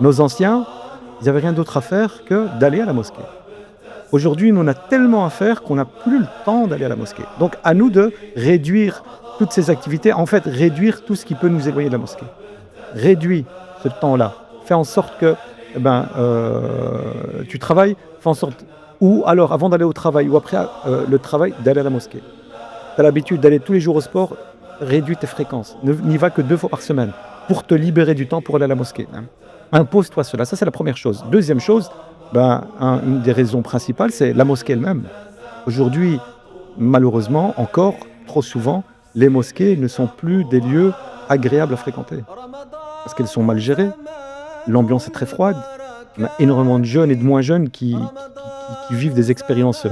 Nos anciens, ils n'avaient rien d'autre à faire que d'aller à la mosquée. Aujourd'hui, nous, on a tellement à faire qu'on n'a plus le temps d'aller à la mosquée. Donc, à nous de réduire toutes ces activités, en fait, réduire tout ce qui peut nous éloigner de la mosquée. Réduis ce temps-là. Fais en sorte que tu travailles, fais en sorte, ou alors avant d'aller au travail, ou après le travail, d'aller à la mosquée. Tu as l'habitude d'aller tous les jours au sport, réduis tes fréquences. N'y va que 2 fois par semaine pour te libérer du temps pour aller à la mosquée. Impose-toi cela. Ça, c'est la première chose. Deuxième chose, une des raisons principales, c'est la mosquée elle-même. Aujourd'hui, malheureusement, encore trop souvent, les mosquées ne sont plus des lieux agréables à fréquenter. Parce qu'elles sont mal gérées, l'ambiance est très froide, on a énormément de jeunes et de moins jeunes qui vivent des expériences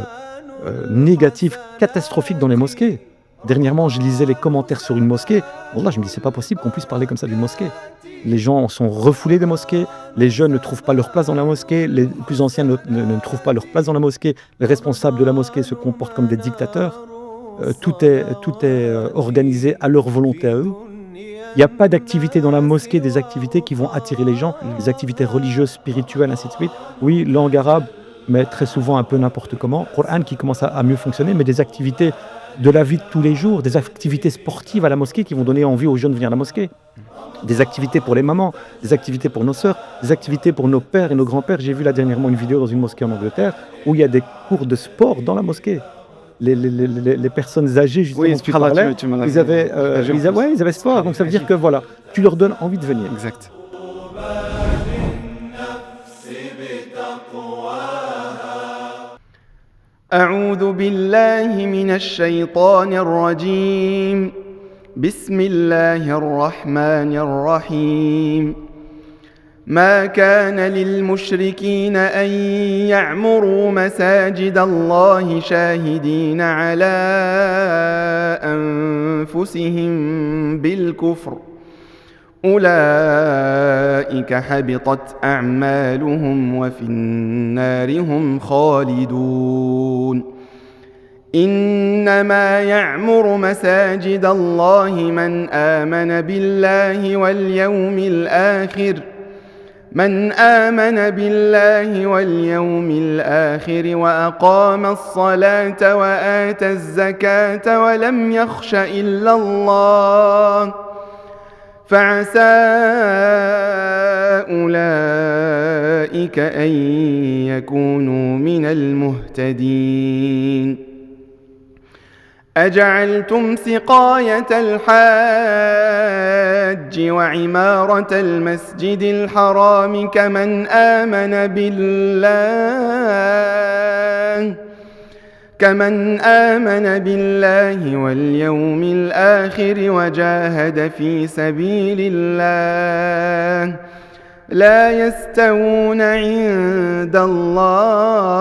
négatives, catastrophiques dans les mosquées. Dernièrement, je lisais les commentaires sur une mosquée. Wallah, je me dis, c'est pas possible qu'on puisse parler comme ça d'une mosquée. Les gens sont refoulés des mosquées, les jeunes ne trouvent pas leur place dans la mosquée, les plus anciens ne trouvent pas leur place dans la mosquée, les responsables de la mosquée se comportent comme des dictateurs. Tout est organisé à leur volonté à eux. Il n'y a pas d'activité dans la mosquée, des activités qui vont attirer les gens, des activités religieuses, spirituelles, ainsi de suite. Oui, langue arabe, mais très souvent un peu n'importe comment. Coran qui commence à mieux fonctionner, mais des activités de la vie de tous les jours, des activités sportives à la mosquée qui vont donner envie aux jeunes de venir à la mosquée. Des activités pour les mamans, des activités pour nos sœurs, des activités pour nos pères et nos grands-pères. J'ai vu là dernièrement une vidéo dans une mosquée en Angleterre où il y a des cours de sport dans la mosquée. Les personnes âgées, justement, Oui, tu parlais, ils avaient sport. Donc ça veut dire que voilà, tu leur donnes envie de venir. Exact. أعوذ بالله من الشيطان الرجيم بسم الله الرحمن الرحيم ما كان للمشركين أن يعمروا مساجد الله شاهدين على أنفسهم بالكفر أولئك حبطت أعمالهم وفي النار هم خالدون إنما يعمر مساجد الله من آمن بالله واليوم الآخر وأقام الصلاة وآتى الزكاة ولم يخش إلا الله فعسى أولئك أن يكونوا من المهتدين أجعلتم سقاية الحاج وعمارة المسجد الحرام كمن آمن بالله واليوم الآخر وجاهد في سبيل الله لا يستوون عند الله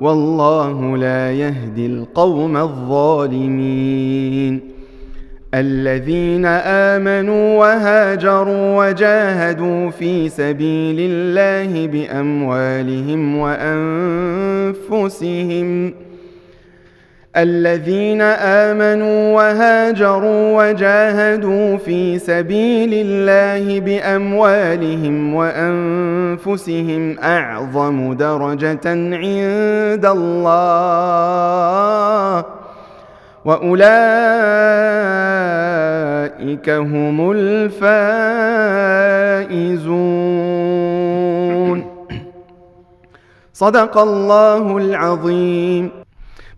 والله لا يهدي القوم الظالمين الذين آمنوا وهاجروا وجاهدوا في سبيل الله بأموالهم وأنفسهم أعظم درجة عند الله وأولئك هم الفائزون صدق الله العظيم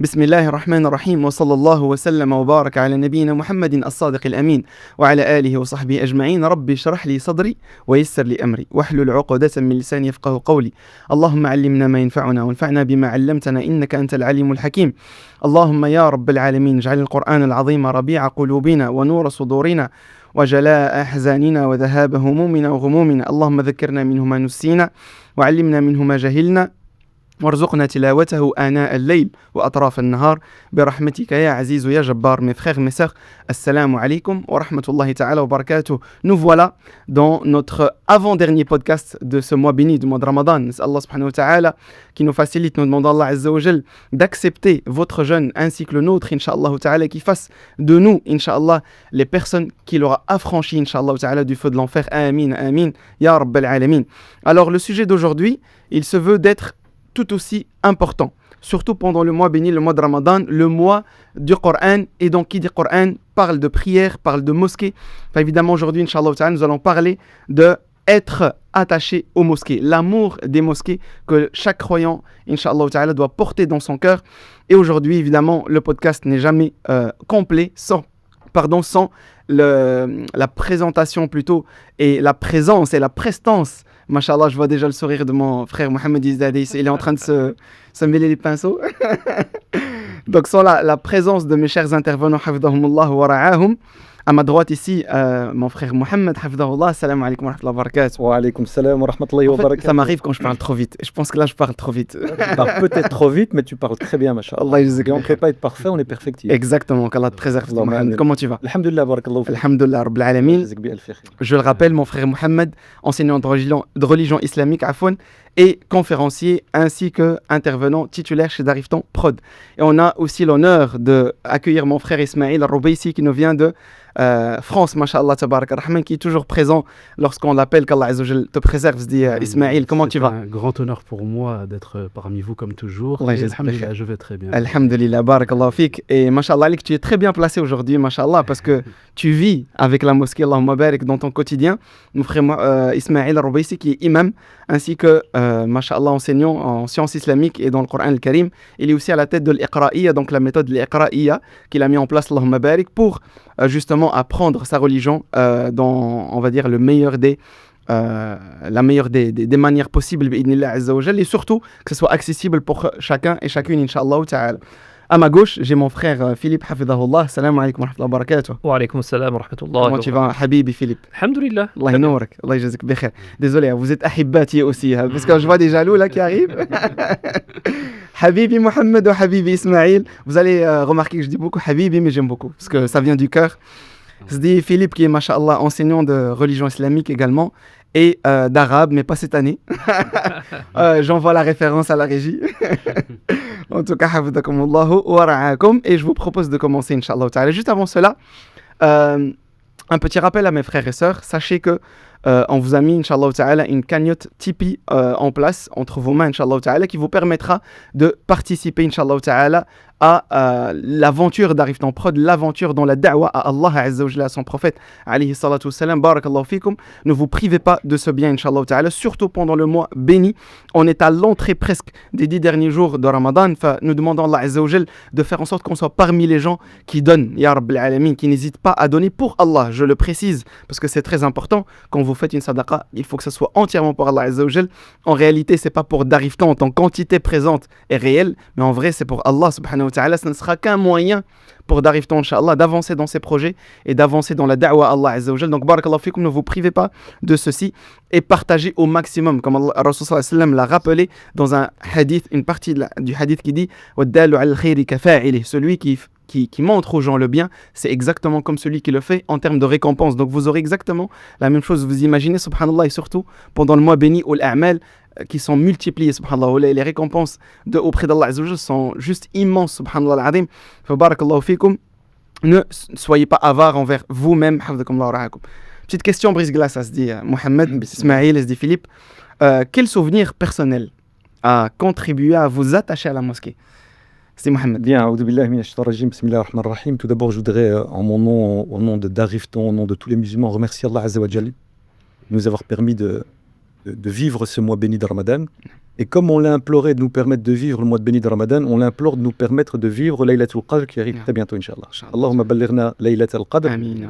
بسم الله الرحمن الرحيم وصلى الله وسلم وبارك على نبينا محمد الصادق الأمين وعلى آله وصحبه أجمعين رب اشرح لي صدري ويسر لي أمري واحلل عقدة من لساني يفقه قولي اللهم علمنا ما ينفعنا وانفعنا بما علمتنا إنك أنت العليم الحكيم اللهم يا رب العالمين اجعل القرآن العظيم ربيع قلوبنا ونور صدورنا وجلاء أحزاننا وذهاب همومنا وغمومنا اللهم ذكرنا منه ما نسينا وعلمنا منه ما جهلنا وارزقنا تلاوته آناء الليل وأطراف النهار برحمتك يا عزيز يا جبار. Mes frères, mes sœurs, assalamu alaikum wa rahmatullahi ta'ala wa barakatuh. Nous voilà dans notre avant-dernier podcast de ce mois béni, du mois de Ramadan. Allah subhanahu wa ta'ala qui nous facilite, nous demandons à Allah azza wa jal d'accepter votre jeûne ainsi que le nôtre, incha'Allah ta'ala, qui fasse de nous, incha'Allah, les personnes qu'il aura affranchies, incha'Allah ta'ala, du feu de l'enfer. Amin, amin, ya rabbal alamin. Alors le sujet d'aujourd'hui, il se veut d'être tout aussi important, surtout pendant le mois béni, le mois de Ramadan, le mois du Coran. Et donc qui dit Coran parle de prière, parle de mosquée. Enfin, évidemment aujourd'hui, Inch'Allah ta'ala, nous allons parler de être attaché aux mosquées, l'amour des mosquées que chaque croyant, Inch'Allah ta'ala, doit porter dans son cœur. Et aujourd'hui, évidemment, le podcast n'est jamais complet sans la présentation plutôt et la présence et la prestance. Mashallah, je vois déjà le sourire de mon frère Mohamed Izdadis. Il est en train de se mêler les pinceaux. Donc, sans la présence de mes chers intervenants, hafidahumullah wa ra'ahum. À ma droite ici, mon frère Mohamed, hafidahullah. Assalamu alaikum wa rahmatullahi wa barakatuh. Wa alaikum salam wa rahmatullahi wa barakatuh. Ça m'arrive quand je parle trop vite. Je pense que là, je parle trop vite. Tu parles peut-être trop vite, mais tu parles très bien, mashallah. Allah yajzak. Et on ne peut pas être parfait, on est perfectible. Exactement, qu'Allah te préserve. Mohamed. Comment tu vas? Alhamdulillah, barakallahu fik. Alhamdulillah, rabbil alamin. Je le rappelle, mon frère Mohamed, enseignant de religion islamique, afwan, et conférencier ainsi que intervenant titulaire chez Darifton Prod. Et on a aussi l'honneur d'accueillir mon frère Ismail Roubaissi qui nous vient de France, mashallah, tabarak ar-Rahman, qui est toujours présent lorsqu'on l'appelle, qu'Allah Azza wa Jal te préserve, se dit Ismail. Comment tu vas? C'est un grand honneur pour moi d'être parmi vous comme toujours. Alhamdulillah, je vais très bien. Alhamdulillah, barakallahu fik. Et mashallah, tu es très bien placé aujourd'hui, mashallah, parce que tu vis avec la mosquée, Allahumma barik, dans ton quotidien. Mon frère Ismail Roubaissi qui est imam, ainsi que, mashallah, enseignant en sciences islamiques et dans le Coran al-Karim. Il est aussi à la tête de l'Iqra'iyya, donc la méthode de l'Iqra'iyya qu'il a mis en place, Allahumma barik, pour justement apprendre sa religion dans, on va dire, la meilleure des manières possibles, bi'idhnillah azza wa jal, et surtout que ce soit accessible pour chacun et chacune, incha'Allah ta'ala. À ma gauche, j'ai mon frère Philippe, hafidahullah. Assalamu alaikum wa rahmatullahi wa barakatuh. Wa alaikum salam wa rahmatullahi. Comment tu vas, Habibi Philippe? Alhamdulillah. Allah yanorak, Allah yajazak bikhair. Désolé, vous êtes ahibbati aussi, parce que je vois des jaloux là qui arrivent. Habibi Mohamed ou Habibi Ismail. Vous allez remarquer que je dis beaucoup Habibi, mais j'aime beaucoup, parce que ça vient du cœur. Je dis Philippe qui est, mashallah, enseignant de religion islamique également, et d'arabe, mais pas cette année. J'envoie la référence à la régie. En tout cas, hafidhakumullahu wa ra'akum. Et je vous propose de commencer, inch'Allah ta'ala. Juste avant cela, un petit rappel à mes frères et sœurs. Sachez que on vous a mis, inch'Allah ta'ala, une cagnotte Tipeee en place entre vos mains, inch'Allah ta'ala, qui vous permettra de participer, inch'Allah ta'ala, à l'aventure d'Arifton Prod, l'aventure dans la da'wa à Allah Azza wa Jalla, à son prophète, alayhi salatu wassalam, barakallahu fikum. Ne vous privez pas de ce bien, inch'Allah ta'ala, surtout pendant le mois béni. On est à l'entrée presque des 10 derniers jours de Ramadan. Nous demandons à Allah Azza wa Jalla de faire en sorte qu'on soit parmi les gens qui donnent, ya Rabbil Alamin, qui n'hésitent pas à donner pour Allah. Je le précise, parce que c'est très important. Quand vous faites une sadaqa, il faut que ce soit entièrement pour Allah Azza wa Jalla. En réalité, c'est pas pour Darifton en tant quantité présente et réelle, mais en vrai, c'est pour Allah subhanahu wa ta'ala. Ce ne sera qu'un moyen pour Darifton, Inch'Allah, d'avancer dans ses projets et d'avancer dans la da'wa à Allah Azza wa Jalla. Donc, barakallahu fikum, ne vous privez pas de ceci et partagez au maximum, comme Allah Rasul sallallahu alayhi wa sallam l'a rappelé dans un hadith, une partie du hadith qui dit وَالدَّالُ عَلَى الْخَيْرِ كَفَاعِلِهِ. Celui qui montre aux gens le bien, c'est exactement comme celui qui le fait en termes de récompense. Donc vous aurez exactement la même chose. Vous imaginez, subhanallah, et surtout pendant le mois béni, ou l'a'mal, qui sont multipliés, subhanallah, les récompenses auprès d'Allah Azza wa Jalla sont juste immenses, subhanallah al-azim. Fa barakallahu fikum. Ne soyez pas avares envers vous-même. Petite question brise-glace, ça se dit Mohamed, Ismail, ça se dit Philippe. Quel souvenir personnel a contribué à vous attacher à la mosquée? C'est Mohamed. Bien, bismillahirrahmanirrahim. Tout d'abord, je voudrais, en mon nom, au nom de Darifton, au nom de tous les musulmans, remercier Allah Azza wa Jalla de nous avoir permis de vivre ce mois béni de Ramadan. Et comme on l'a imploré de nous permettre de vivre le mois de béni de Ramadan, on l'implore de nous permettre de vivre Laylatul Qadr qui arrive très bientôt, Inch'Allah. Allahumma ballighna Laylatul Qadr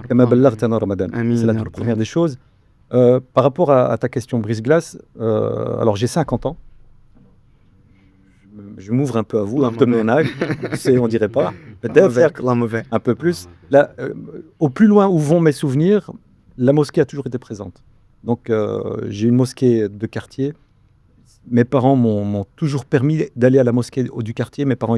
kama ballaghtana Ramadan. C'est la toute première des choses. Par rapport à ta question brise-glace, alors j'ai 50 ans. Je m'ouvre un peu à vous, un peu mon âge, on dirait pas, peut-être un peu plus. Là, au plus loin où vont mes souvenirs, la mosquée a toujours été présente. Donc j'ai une mosquée de quartier, mes parents m'ont toujours permis d'aller à la mosquée du quartier. Mes parents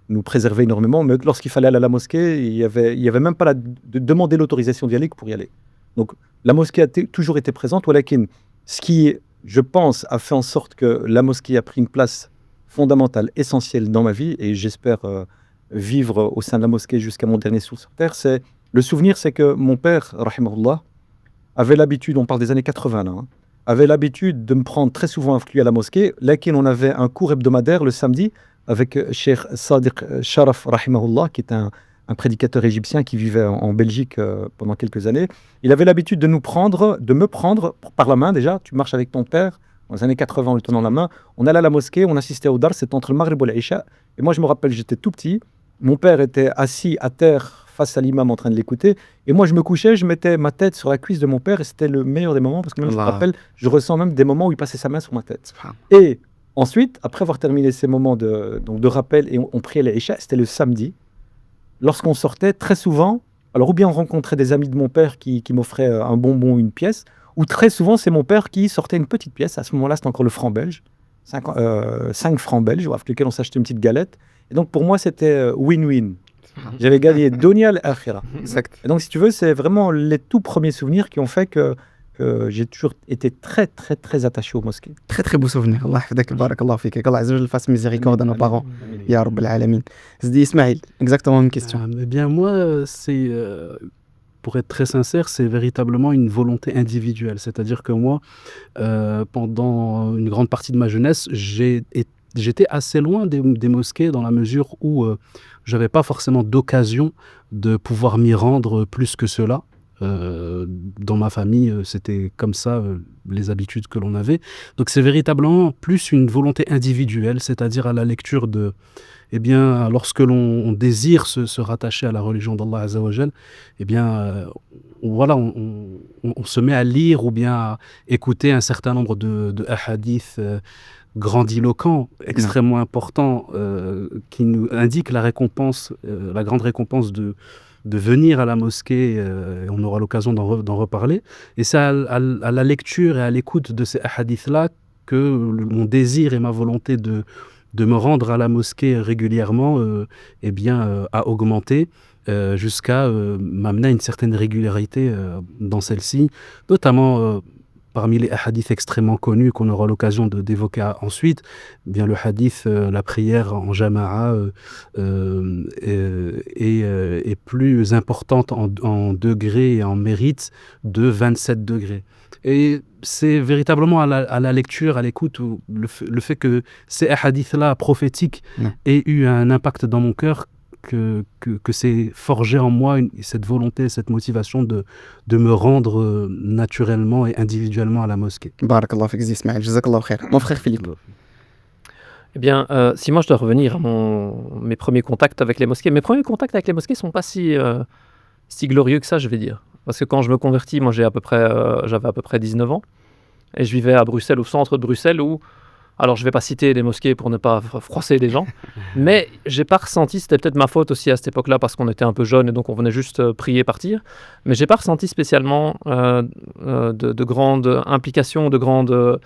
nous préservaient énormément, mais lorsqu'il fallait aller à la mosquée, il y avait même pas de demander l'autorisation d'y aller que pour y aller. Donc la mosquée a toujours été présente. Walakin, ce qui, je pense, a fait en sorte que la mosquée a pris une place fondamentale, essentielle dans ma vie, et j'espère vivre au sein de la mosquée jusqu'à mon dernier souffle sur terre, le souvenir, c'est que mon père, rahimahullah, avait l'habitude, on parle des années 80 là, avait l'habitude de me prendre très souvent avec lui à la mosquée, laquelle on avait un cours hebdomadaire le samedi avec Cheikh Sadiq Sharaf, rahimahullah, qui est un prédicateur égyptien qui vivait en Belgique pendant quelques années. Il avait l'habitude de me prendre par la main déjà. Tu marches avec ton père, dans les années 80, en lui tenant la main. On allait à la mosquée, on assistait au Dar, c'était entre le Maghrib et l'Isha. Et moi, je me rappelle, j'étais tout petit. Mon père était assis à terre face à l'imam en train de l'écouter. Et moi, je me couchais, je mettais ma tête sur la cuisse de mon père et c'était le meilleur des moments parce que même, je me rappelle, je ressens même des moments où il passait sa main sur ma tête. Et ensuite, après avoir terminé ces moments de rappel et on priait l'Isha, c'était le samedi. Lorsqu'on sortait, très souvent, alors ou bien on rencontrait des amis de mon père qui m'offraient un bonbon ou une pièce, ou très souvent, c'est mon père qui sortait une petite pièce. À ce moment-là, c'était encore le franc belge, 5 francs belges, avec lesquels on s'achetait une petite galette. Et donc, pour moi, c'était win-win. J'avais gagné Dunya al-Akhira. Exact. Et donc, si tu veux, c'est vraiment les tout premiers souvenirs qui ont fait que j'ai toujours été très, très, très attaché aux mosquées. Très, très beau souvenir. Allah hafidek, barakallah fik. Allah Azza wa Jalla fasse miséricorde à nos parents. Ya Rabb al-Alamin. Zdi Ismail, exactement la même question. Eh bien, moi, c'est... pour être très sincère, c'est véritablement une volonté individuelle. C'est-à-dire que moi, pendant une grande partie de ma jeunesse, j'étais assez loin des mosquées dans la mesure où je n'avais pas forcément d'occasion de pouvoir m'y rendre plus que cela. Dans ma famille, c'était comme ça les habitudes que l'on avait. Donc c'est véritablement plus une volonté individuelle, c'est-à-dire à la lecture de... Eh bien, lorsque l'on désire se rattacher à la religion d'Allah Azza wa Jal, eh bien, voilà, on se met à lire ou bien à écouter un certain nombre de hadiths grandiloquents, extrêmement importants, qui nous indiquent la récompense, la grande récompense de venir à la mosquée, on aura l'occasion d'en reparler. Et c'est à la lecture et à l'écoute de ces hadiths-là que mon désir et ma volonté de me rendre à la mosquée régulièrement eh bien, a augmenté jusqu'à m'amener à une certaine régularité dans celle-ci, notamment parmi les hadiths extrêmement connus qu'on aura l'occasion d'évoquer ensuite, eh bien le hadith, la prière en jama'a est plus importante en degrés et en mérite de 27 degrés. Et c'est véritablement à la lecture, à l'écoute, le fait que ces hadiths-là prophétiques aient eu un impact dans mon cœur, que c'est forgé en moi cette volonté, cette motivation de me rendre naturellement et individuellement à la mosquée. Barakallah fik Ismail, jazakallah khair. Mon frère Philippe. Eh bien, si moi je dois revenir à mes premiers contacts avec les mosquées, mes premiers contacts avec les mosquées ne sont pas si glorieux que ça, je vais dire. Parce que quand je me convertis, moi j'avais à peu près 19 ans, et je vivais à Bruxelles, au centre de Bruxelles, où, alors je ne vais pas citer les mosquées pour ne pas froisser les gens, mais je n'ai pas ressenti, c'était peut-être ma faute aussi à cette époque-là, parce qu'on était un peu jeunes et donc on venait juste prier, partir, mais je n'ai pas ressenti spécialement de grande implication, de grande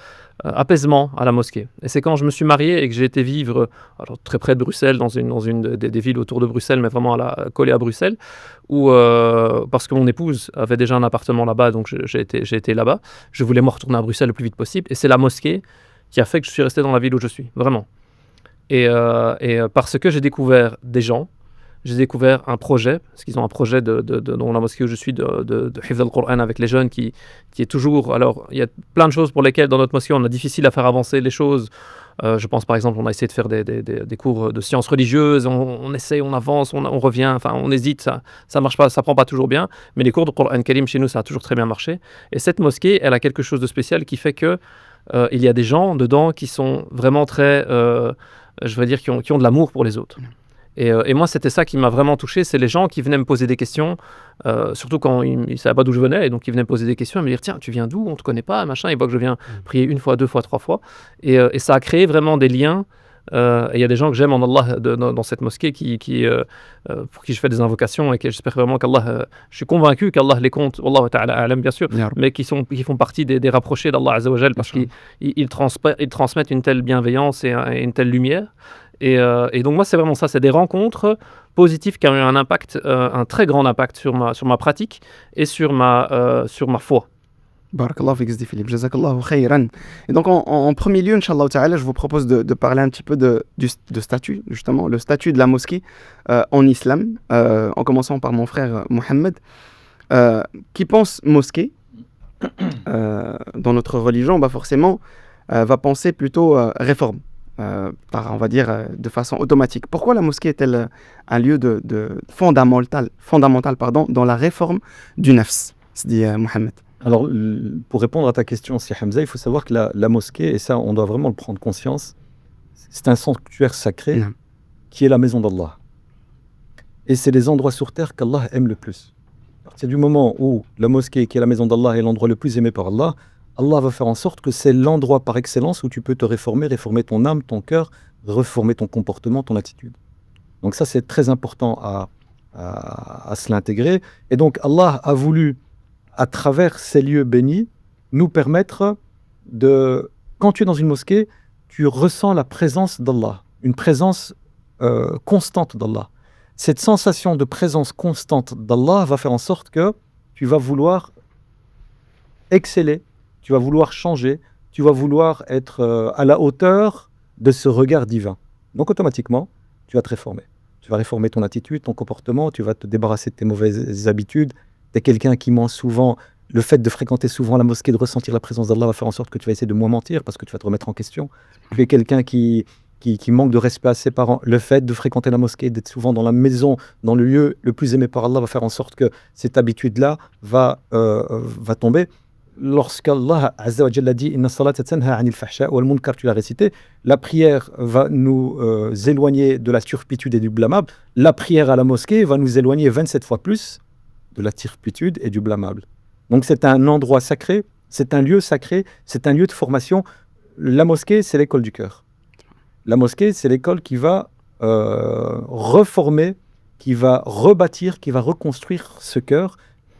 apaisement à la mosquée. Et c'est quand je me suis marié et que j'ai été vivre alors, très près de Bruxelles, dans une des villes autour de Bruxelles, mais vraiment collée à Bruxelles, où, parce que mon épouse avait déjà un appartement là-bas, donc j'ai été là-bas, je voulais me retourner à Bruxelles le plus vite possible, et c'est la mosquée qui a fait que je suis resté dans la ville où je suis, vraiment. Et parce que j'ai découvert des gens, j'ai découvert un projet, parce qu'ils ont un projet dans la mosquée où je suis, de Hifz al-Qur'an avec les jeunes, qui est toujours... Alors, il y a plein de choses pour lesquelles, dans notre mosquée, on a difficile à faire avancer les choses. Je pense, par exemple, on a essayé de faire des cours de sciences religieuses, on essaie, on avance, on revient, enfin, on hésite, ça marche pas, ça prend pas toujours bien. Mais les cours de Qur'an Karim, chez nous, ça a toujours très bien marché. Et cette mosquée, elle a quelque chose de spécial qui fait que il y a des gens dedans qui sont vraiment très, je veux dire, qui ont de l'amour pour les autres. Et moi, c'était ça qui m'a vraiment touché, c'est les gens qui venaient me poser des questions, surtout quand ils ne savaient pas d'où je venais, et donc ils venaient me poser des questions et me dire, tiens, tu viens d'où, on ne te connaît pas, machin, et voient que je viens prier 1 fois, 2 fois, 3 fois. Et ça a créé vraiment des liens Et il y a des gens que j'aime en Allah dans cette mosquée pour qui je fais des invocations et que j'espère vraiment qu'Allah, je suis convaincu qu'Allah les compte, Wallahu ta'ala a'lam bien sûr, Ya Rab. mais qui font partie des rapprochés d'Allah Azza wa Jal parce qu'ils transmettent une telle bienveillance et une telle lumière. Et donc moi c'est vraiment ça, c'est des rencontres positives qui ont eu un impact, un très grand impact sur ma pratique et sur ma foi. Barakallah fik Sidi Philippe, jazakallahu khayran. Et donc en premier lieu, Inch'Allah ta'ala, je vous propose de parler un petit peu de statut, justement, le statut de la mosquée en islam, en commençant par mon frère Mohamed, qui pense mosquée dans notre religion, forcément, va penser plutôt réforme, on va dire de façon automatique. Pourquoi la mosquée est-elle un lieu fondamental dans la réforme du nafs, dit Mohamed? Alors, pour répondre à ta question, si Hamza, il faut savoir que la mosquée, et ça, on doit vraiment le prendre conscience, c'est un sanctuaire sacré qui est la maison d'Allah. Et c'est les endroits sur terre qu'Allah aime le plus. À partir du moment où la mosquée, qui est la maison d'Allah, est l'endroit le plus aimé par Allah, Allah va faire en sorte que c'est l'endroit par excellence où tu peux te réformer ton âme, ton cœur, réformer ton comportement, ton attitude. Donc ça, c'est très important à se l'intégrer. Et donc, Allah a voulu, à travers ces lieux bénis, nous permettre quand tu es dans une mosquée, tu ressens la présence d'Allah, une présence constante d'Allah. Cette sensation de présence constante d'Allah va faire en sorte que tu vas vouloir exceller, tu vas vouloir changer, tu vas vouloir être à la hauteur de ce regard divin. Donc automatiquement, tu vas te réformer. Tu vas réformer ton attitude, ton comportement, tu vas te débarrasser de tes mauvaises habitudes. Tu es quelqu'un qui ment souvent, le fait de fréquenter souvent la mosquée, de ressentir la présence d'Allah va faire en sorte que tu vas essayer de moins mentir parce que tu vas te remettre en question. Tu es quelqu'un qui manque de respect à ses parents. Le fait de fréquenter la mosquée, d'être souvent dans la maison, dans le lieu le plus aimé par Allah, va faire en sorte que cette habitude-là va tomber. Lorsqu'Allah Azza wa Jalla dit « Inna salata tanha anil fahsha wal munkar » tu l'as récité, la prière va nous éloigner de la turpitude et du blâmable. La prière à la mosquée va nous éloigner 27 fois plus de la turpitude et du blâmable. Donc c'est un endroit sacré, c'est un lieu sacré, c'est un lieu de formation. La mosquée, c'est l'école du cœur. La mosquée, c'est l'école qui va reformer, qui va rebâtir, qui va reconstruire ce cœur.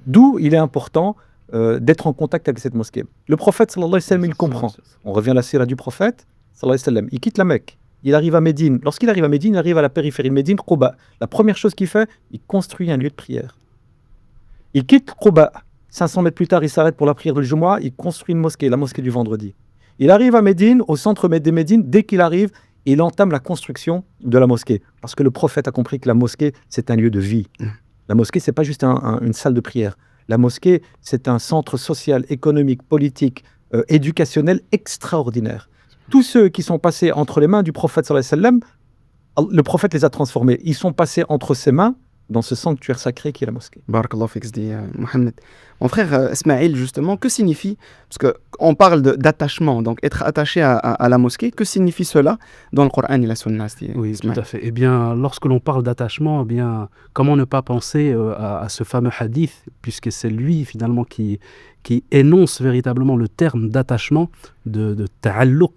D'où il est important d'être en contact avec cette mosquée. Le prophète, sallallahu alayhi wa sallam, il comprend. On revient à la sira du prophète, sallallahu alayhi wa sallam. Il quitte la Mecque. Il arrive à Médine. Lorsqu'il arrive à Médine, il arrive à la périphérie de Médine, Quba. La première chose qu'il fait, il construit un lieu de prière. Il quitte Quba. 500 mètres plus tard, il s'arrête pour la prière de Jumu'ah. Il construit une mosquée, la mosquée du vendredi. Il arrive à Médine, au centre des Médines. Dès qu'il arrive, il entame la construction de la mosquée. Parce que le prophète a compris que la mosquée, c'est un lieu de vie. La mosquée, c'est pas juste une salle de prière. La mosquée, c'est un centre social, économique, politique, éducationnel extraordinaire. Tous ceux qui sont passés entre les mains du prophète, sallallahu alayhi wa sallam, le prophète les a transformés. Ils sont passés entre ses mains dans ce sanctuaire sacré qui est la mosquée. Barakallah fik, dit Mohamed. Mon frère Ismaël, justement, que signifie, parce qu'on parle d'attachement, donc être attaché à la mosquée, que signifie cela dans le Coran et la Sunna? Oui, tout à fait. Eh bien, lorsque l'on parle d'attachement, eh bien, comment ne pas penser à ce fameux hadith, puisque c'est lui, finalement, qui énonce véritablement le terme d'attachement, de ta'alluq.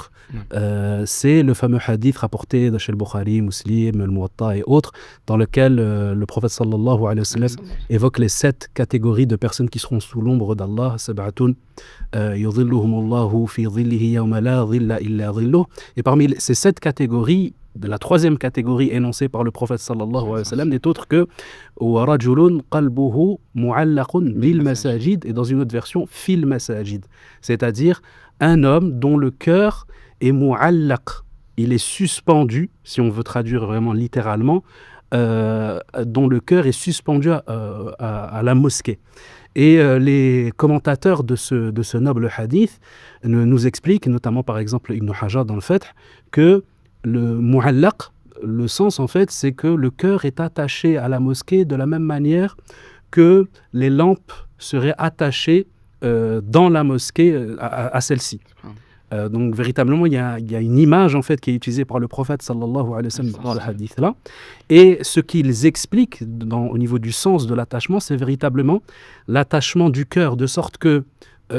C'est le fameux hadith rapporté de chez le Bukhari, Muslim, le Muwatta et autres, dans lequel le prophète sallallahu alayhi wa sallam évoque les 7 catégories de personnes qui seront sous l'ombre d'Allah. Sab'atun yudhilluhumullahu fi dhillihi yawma la dhilla illa dhilluh. Et parmi ces 7 catégories, de la 3e catégorie énoncée par le prophète sallallahu alayhi wa sallam n'est autre que wa rajulun qalbuhu mu'allaqun bil masajid, et dans une autre version fil masajid, c'est-à-dire un homme dont le cœur est mu'allaq, il est suspendu, si on veut traduire vraiment littéralement, dont le cœur est suspendu à la mosquée. Et les commentateurs de ce noble hadith nous expliquent, notamment par exemple Ibn Hajar dans le Fath, que le mu'allaq, le sens en fait, c'est que le cœur est attaché à la mosquée de la même manière que les lampes seraient attachées dans la mosquée à celle-ci. Donc véritablement, il y a une image en fait qui est utilisée par le prophète sallallahu alayhi wa sallam dans le hadith là. Et ce qu'ils expliquent au niveau du sens de l'attachement, c'est véritablement l'attachement du cœur, de sorte que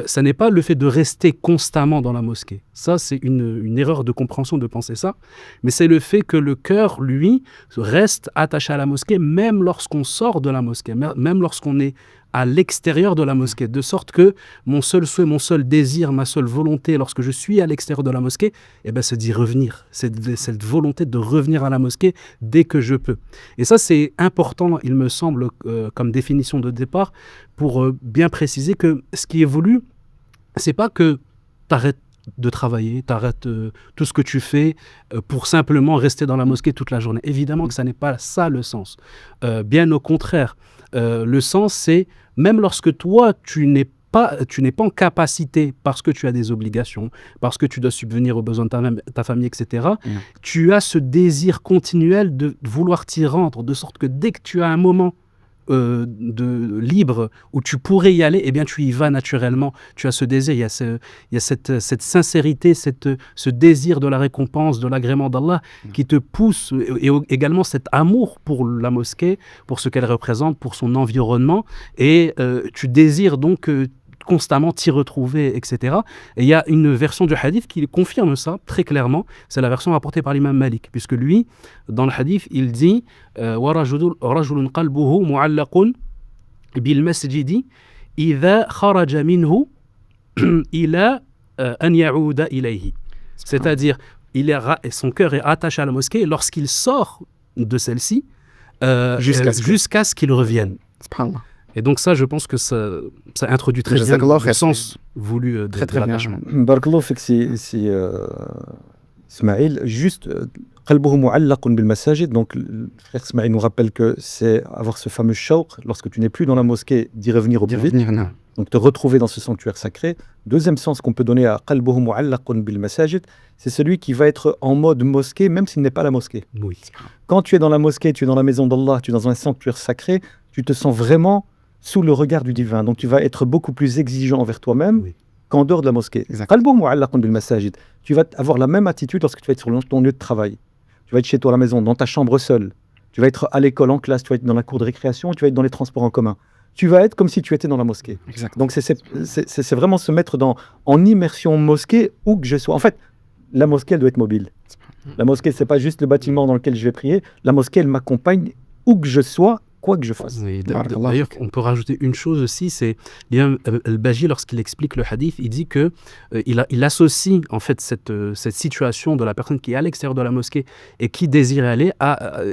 ça n'est pas le fait de rester constamment dans la mosquée. Ça, c'est une erreur de compréhension de penser ça. Mais c'est le fait que le cœur, lui, reste attaché à la mosquée, même lorsqu'on sort de la mosquée, même lorsqu'on est à l'extérieur de la mosquée. De sorte que mon seul souhait, mon seul désir, ma seule volonté, lorsque je suis à l'extérieur de la mosquée, c'est d'y revenir. C'est cette volonté de revenir à la mosquée dès que je peux. Et ça, c'est important, il me semble, comme définition de départ, pour bien préciser que ce qui est voulu, c'est pas que tu arrêtes de travailler, tu arrêtes tout ce que tu fais pour simplement rester dans la mosquée toute la journée. Évidemment que ça n'est pas ça le sens. Bien au contraire, le sens, c'est même lorsque toi, tu n'es pas en capacité parce que tu as des obligations, parce que tu dois subvenir aux besoins de ta famille, etc. Tu as ce désir continuel de vouloir t'y rendre, de sorte que dès que tu as un moment libre où tu pourrais y aller, tu y vas naturellement. Tu as ce désir, il y a cette sincérité, ce désir de la récompense, de l'agrément d'Allah qui te pousse, et également cet amour pour la mosquée, pour ce qu'elle représente, pour son environnement, et tu désires donc constamment t'y retrouver, etc. Et il y a une version du hadith qui confirme ça très clairement, c'est la version rapportée par l'imam Malik, puisque lui, dans le hadith, il dit وَرَجُلٌ قَلْبُهُ مُعَلَّقٌ بِالْمَسْجِدِ إِذَا خَرَجَ مِنْهُ إِلَى أَنْ يَعُودَ إِلَيْهِ. C'est-à-dire, son cœur est attaché à la mosquée lorsqu'il sort de celle-ci jusqu'à ce qu'il revienne. Subhanallah. Et donc ça, je pense que ça introduit très bien le sens voulu de l'attachement. Barakallahu fik, si Ismaïl, juste qalbuhu mu'allaqun bil masajid, donc le frère Ismaïl nous rappelle que c'est avoir ce fameux shawq, lorsque tu n'es plus dans la mosquée, d'y revenir au plus vite, donc te retrouver dans ce sanctuaire sacré. Deuxième sens qu'on peut donner à qalbuhu mu'allaqun bil masajid, c'est celui qui va être en mode mosquée, même s'il n'est pas la mosquée. Oui. Quand tu es dans la mosquée, tu es dans la maison d'Allah, tu es dans un sanctuaire sacré, tu te sens vraiment sous le regard du divin. Donc tu vas être beaucoup plus exigeant envers toi-même qu'en dehors de la mosquée. Qalbuhu mu'allaqun bil masajid. Tu vas avoir la même attitude lorsque tu vas être sur ton lieu de travail. Tu vas être chez toi à la maison, dans ta chambre seule. Tu vas être à l'école, en classe, tu vas être dans la cour de récréation, tu vas être dans les transports en commun. Tu vas être comme si tu étais dans la mosquée. Exact. Donc c'est vraiment se mettre en immersion mosquée où que je sois. En fait, la mosquée, elle doit être mobile. La mosquée, c'est pas juste le bâtiment dans lequel je vais prier. La mosquée, elle m'accompagne où que je sois, quoi que je fasse. Oui, d'ailleurs, on peut rajouter une chose aussi, c'est l'imam al-Baji, lorsqu'il explique le hadith, il dit que il associe en fait cette situation de la personne qui est à l'extérieur de la mosquée et qui désire aller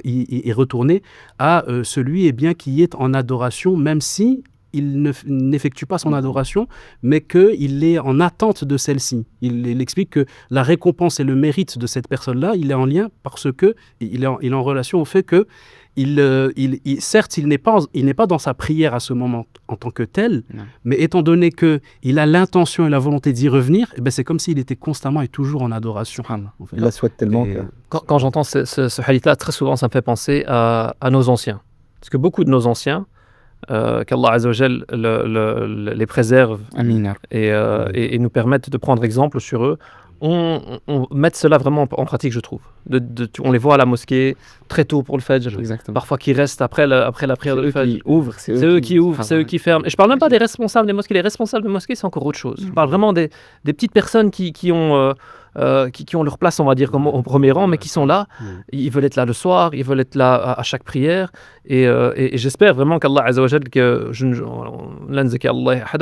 y retourner à celui qui est en adoration, même si il n'effectue pas son adoration, mais qu'il est en attente de celle-ci. Il explique que la récompense et le mérite de cette personne-là, il est en lien parce que il est en relation au fait que certes, il n'est pas dans sa prière à ce moment en tant que tel, mais étant donné qu'il a l'intention et la volonté d'y revenir, c'est comme s'il était constamment et toujours en adoration. En fait. Il la souhaite tellement que... Quand j'entends ce hadith-là, très souvent, ça me fait penser à nos anciens. Parce que beaucoup de nos anciens, qu'Allah Azza wa Jal les préserve et nous permettent de prendre exemple sur eux, on met cela vraiment en pratique, je trouve. On les voit à la mosquée très tôt pour le Fajr. Exactement. Parfois qui restent après la prière de Fajr. C'est eux qui ouvrent, c'est eux qui ferment. Et je parle même pas des responsables des mosquées. Les responsables des mosquées, c'est encore autre chose. Je parle vraiment des petites personnes qui ont leur place, on va dire, au premier rang, mais qui sont là. Ils veulent être là le soir, ils veulent être là à chaque prière. Et j'espère vraiment qu'Allah Azza wa Jal,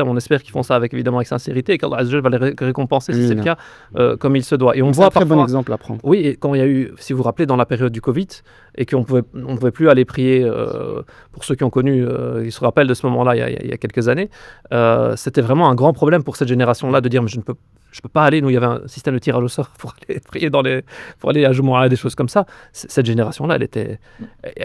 on espère qu'ils font ça évidemment avec sincérité, et qu'Allah Azza wa Jal va les récompenser si c'est le cas, comme il se doit. Et on voit un très parfois, bon exemple à prendre. Oui, et quand il y a eu, si vous vous rappelez, dans la période du Covid, et qu'on ne pouvait plus aller prier, pour ceux qui ont connu, ils se rappellent de ce moment-là il y a quelques années, c'était vraiment un grand problème pour cette génération-là de dire mais je peux pas aller. Nous, il y avait un système de tirage au sort pour aller prier pour aller à Jumu'ah, des choses comme ça. Cette génération-là,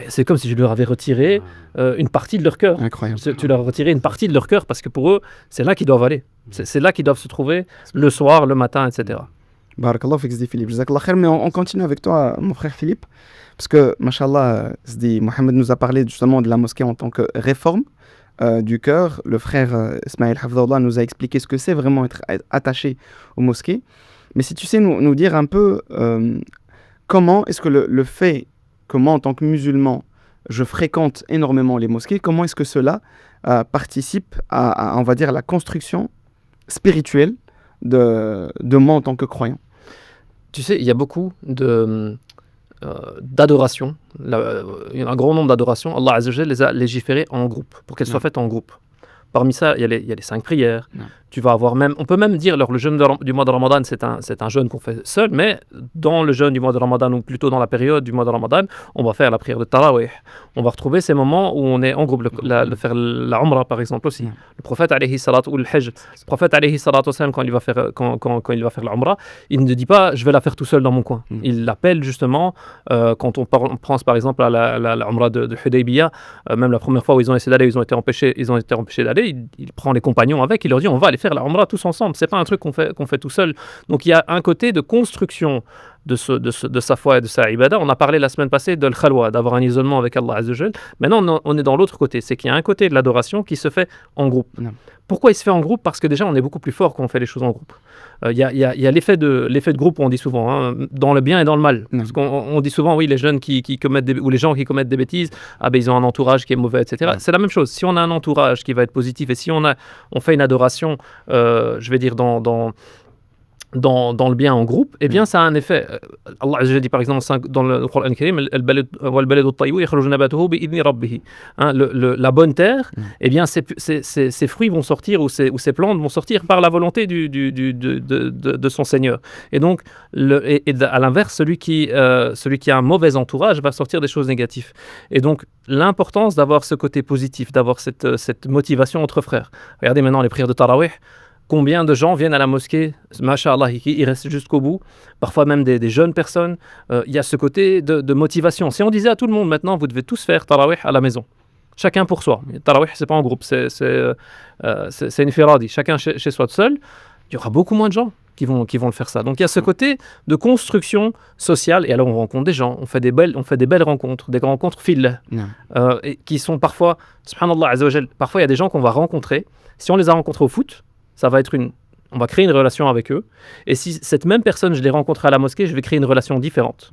c'est comme si je leur avais retiré une partie de leur cœur. Incroyable. Tu leur as retiré une partie de leur cœur parce que pour eux, c'est là qu'ils doivent aller. C'est là qu'ils doivent se trouver le soir, le matin, etc. Barakallah fik Zdi Philippe. Jazakallah khair. Mais on continue avec toi, mon frère Philippe, parce que, mashallah, Zdi Mohamed nous a parlé justement de la mosquée en tant que réforme du cœur. Le frère Ismaïl Hafdallah nous a expliqué ce que c'est vraiment être attaché aux mosquées. Mais si tu sais nous dire un peu comment est-ce que le fait que moi, en tant que musulman, je fréquente énormément les mosquées, comment est-ce que cela participe à, on va dire, la construction spirituelle de moi en tant que croyant. Tu sais, il y a beaucoup d'adorations. Il y a un grand nombre d'adorations. Allah Azza wa Jal les a légiférées en groupe, pour qu'elles soient faites en groupe. Parmi ça, il y a les 5 prières. Tu vas avoir même, on peut même dire, le jeûne du mois de Ramadan, c'est un jeûne qu'on fait seul, mais dans le jeûne du mois de Ramadan, ou plutôt dans la période du mois de Ramadan, on va faire la prière de Tarawih. On va retrouver ces moments où on est en groupe, faire la Umrah par exemple aussi. Le prophète alayhi salat ou le Hajj, le prophète alayhi salat quand il va faire la Umrah, il ne dit pas je vais la faire tout seul dans mon coin. Il l'appelle justement quand on pense par exemple à la Umrah de Hudaybiyah, même la première fois où ils ont essayé d'aller, ils ont été empêchés d'aller, il prend les compagnons avec, il leur dit on va aller faire la Umrah tous ensemble, c'est pas un truc qu'on fait tout seul. Donc il y a un côté de construction de sa foi et de sa ibada. On a parlé la semaine passée de l'khalwa, d'avoir un isolement avec Allah Azza wa Jal. Maintenant on est dans l'autre côté, c'est qu'il y a un côté de l'adoration qui se fait en groupe. Pourquoi il se fait en groupe? Parce que déjà on est beaucoup plus fort quand on fait les choses en groupe. Il y a l'effet de groupe, on dit souvent, dans le bien et dans le mal. Parce qu'on dit souvent, oui, les jeunes qui commettent ou les gens qui commettent des bêtises, ils ont un entourage qui est mauvais, etc. C'est la même chose. Si on a un entourage qui va être positif et si on fait une adoration, je vais dire dans le bien en groupe, eh bien ça a un effet. Allah Azza wa Jalla dit par exemple dans le Coran Karim, la bonne terre, eh bien ses fruits vont sortir ou ses plantes vont sortir par la volonté de son Seigneur. Et donc à l'inverse, celui qui a un mauvais entourage va sortir des choses négatives. Et donc l'importance d'avoir ce côté positif, d'avoir cette motivation entre frères. Regardez maintenant les prières de Tarawih. Combien de gens viennent à la mosquée, masha'Allah, ils restent jusqu'au bout, parfois même des jeunes personnes. Il y a ce côté de motivation. Si on disait à tout le monde maintenant, vous devez tous faire Tarawih à la maison, chacun pour soi. Tarawih, c'est pas en groupe, c'est une firadi, chacun chez soi tout seul. Il y aura beaucoup moins de gens qui vont le faire ça. Donc il y a ce côté de construction sociale. Et alors on rencontre des gens, on fait des belles rencontres, des rencontres filles, qui sont parfois, subhanallah azza wa jal, parfois il y a des gens qu'on va rencontrer. Si on les a rencontrés au foot, ça va être on va créer une relation avec eux. Et si cette même personne, je l'ai rencontrée à la mosquée, je vais créer une relation différente.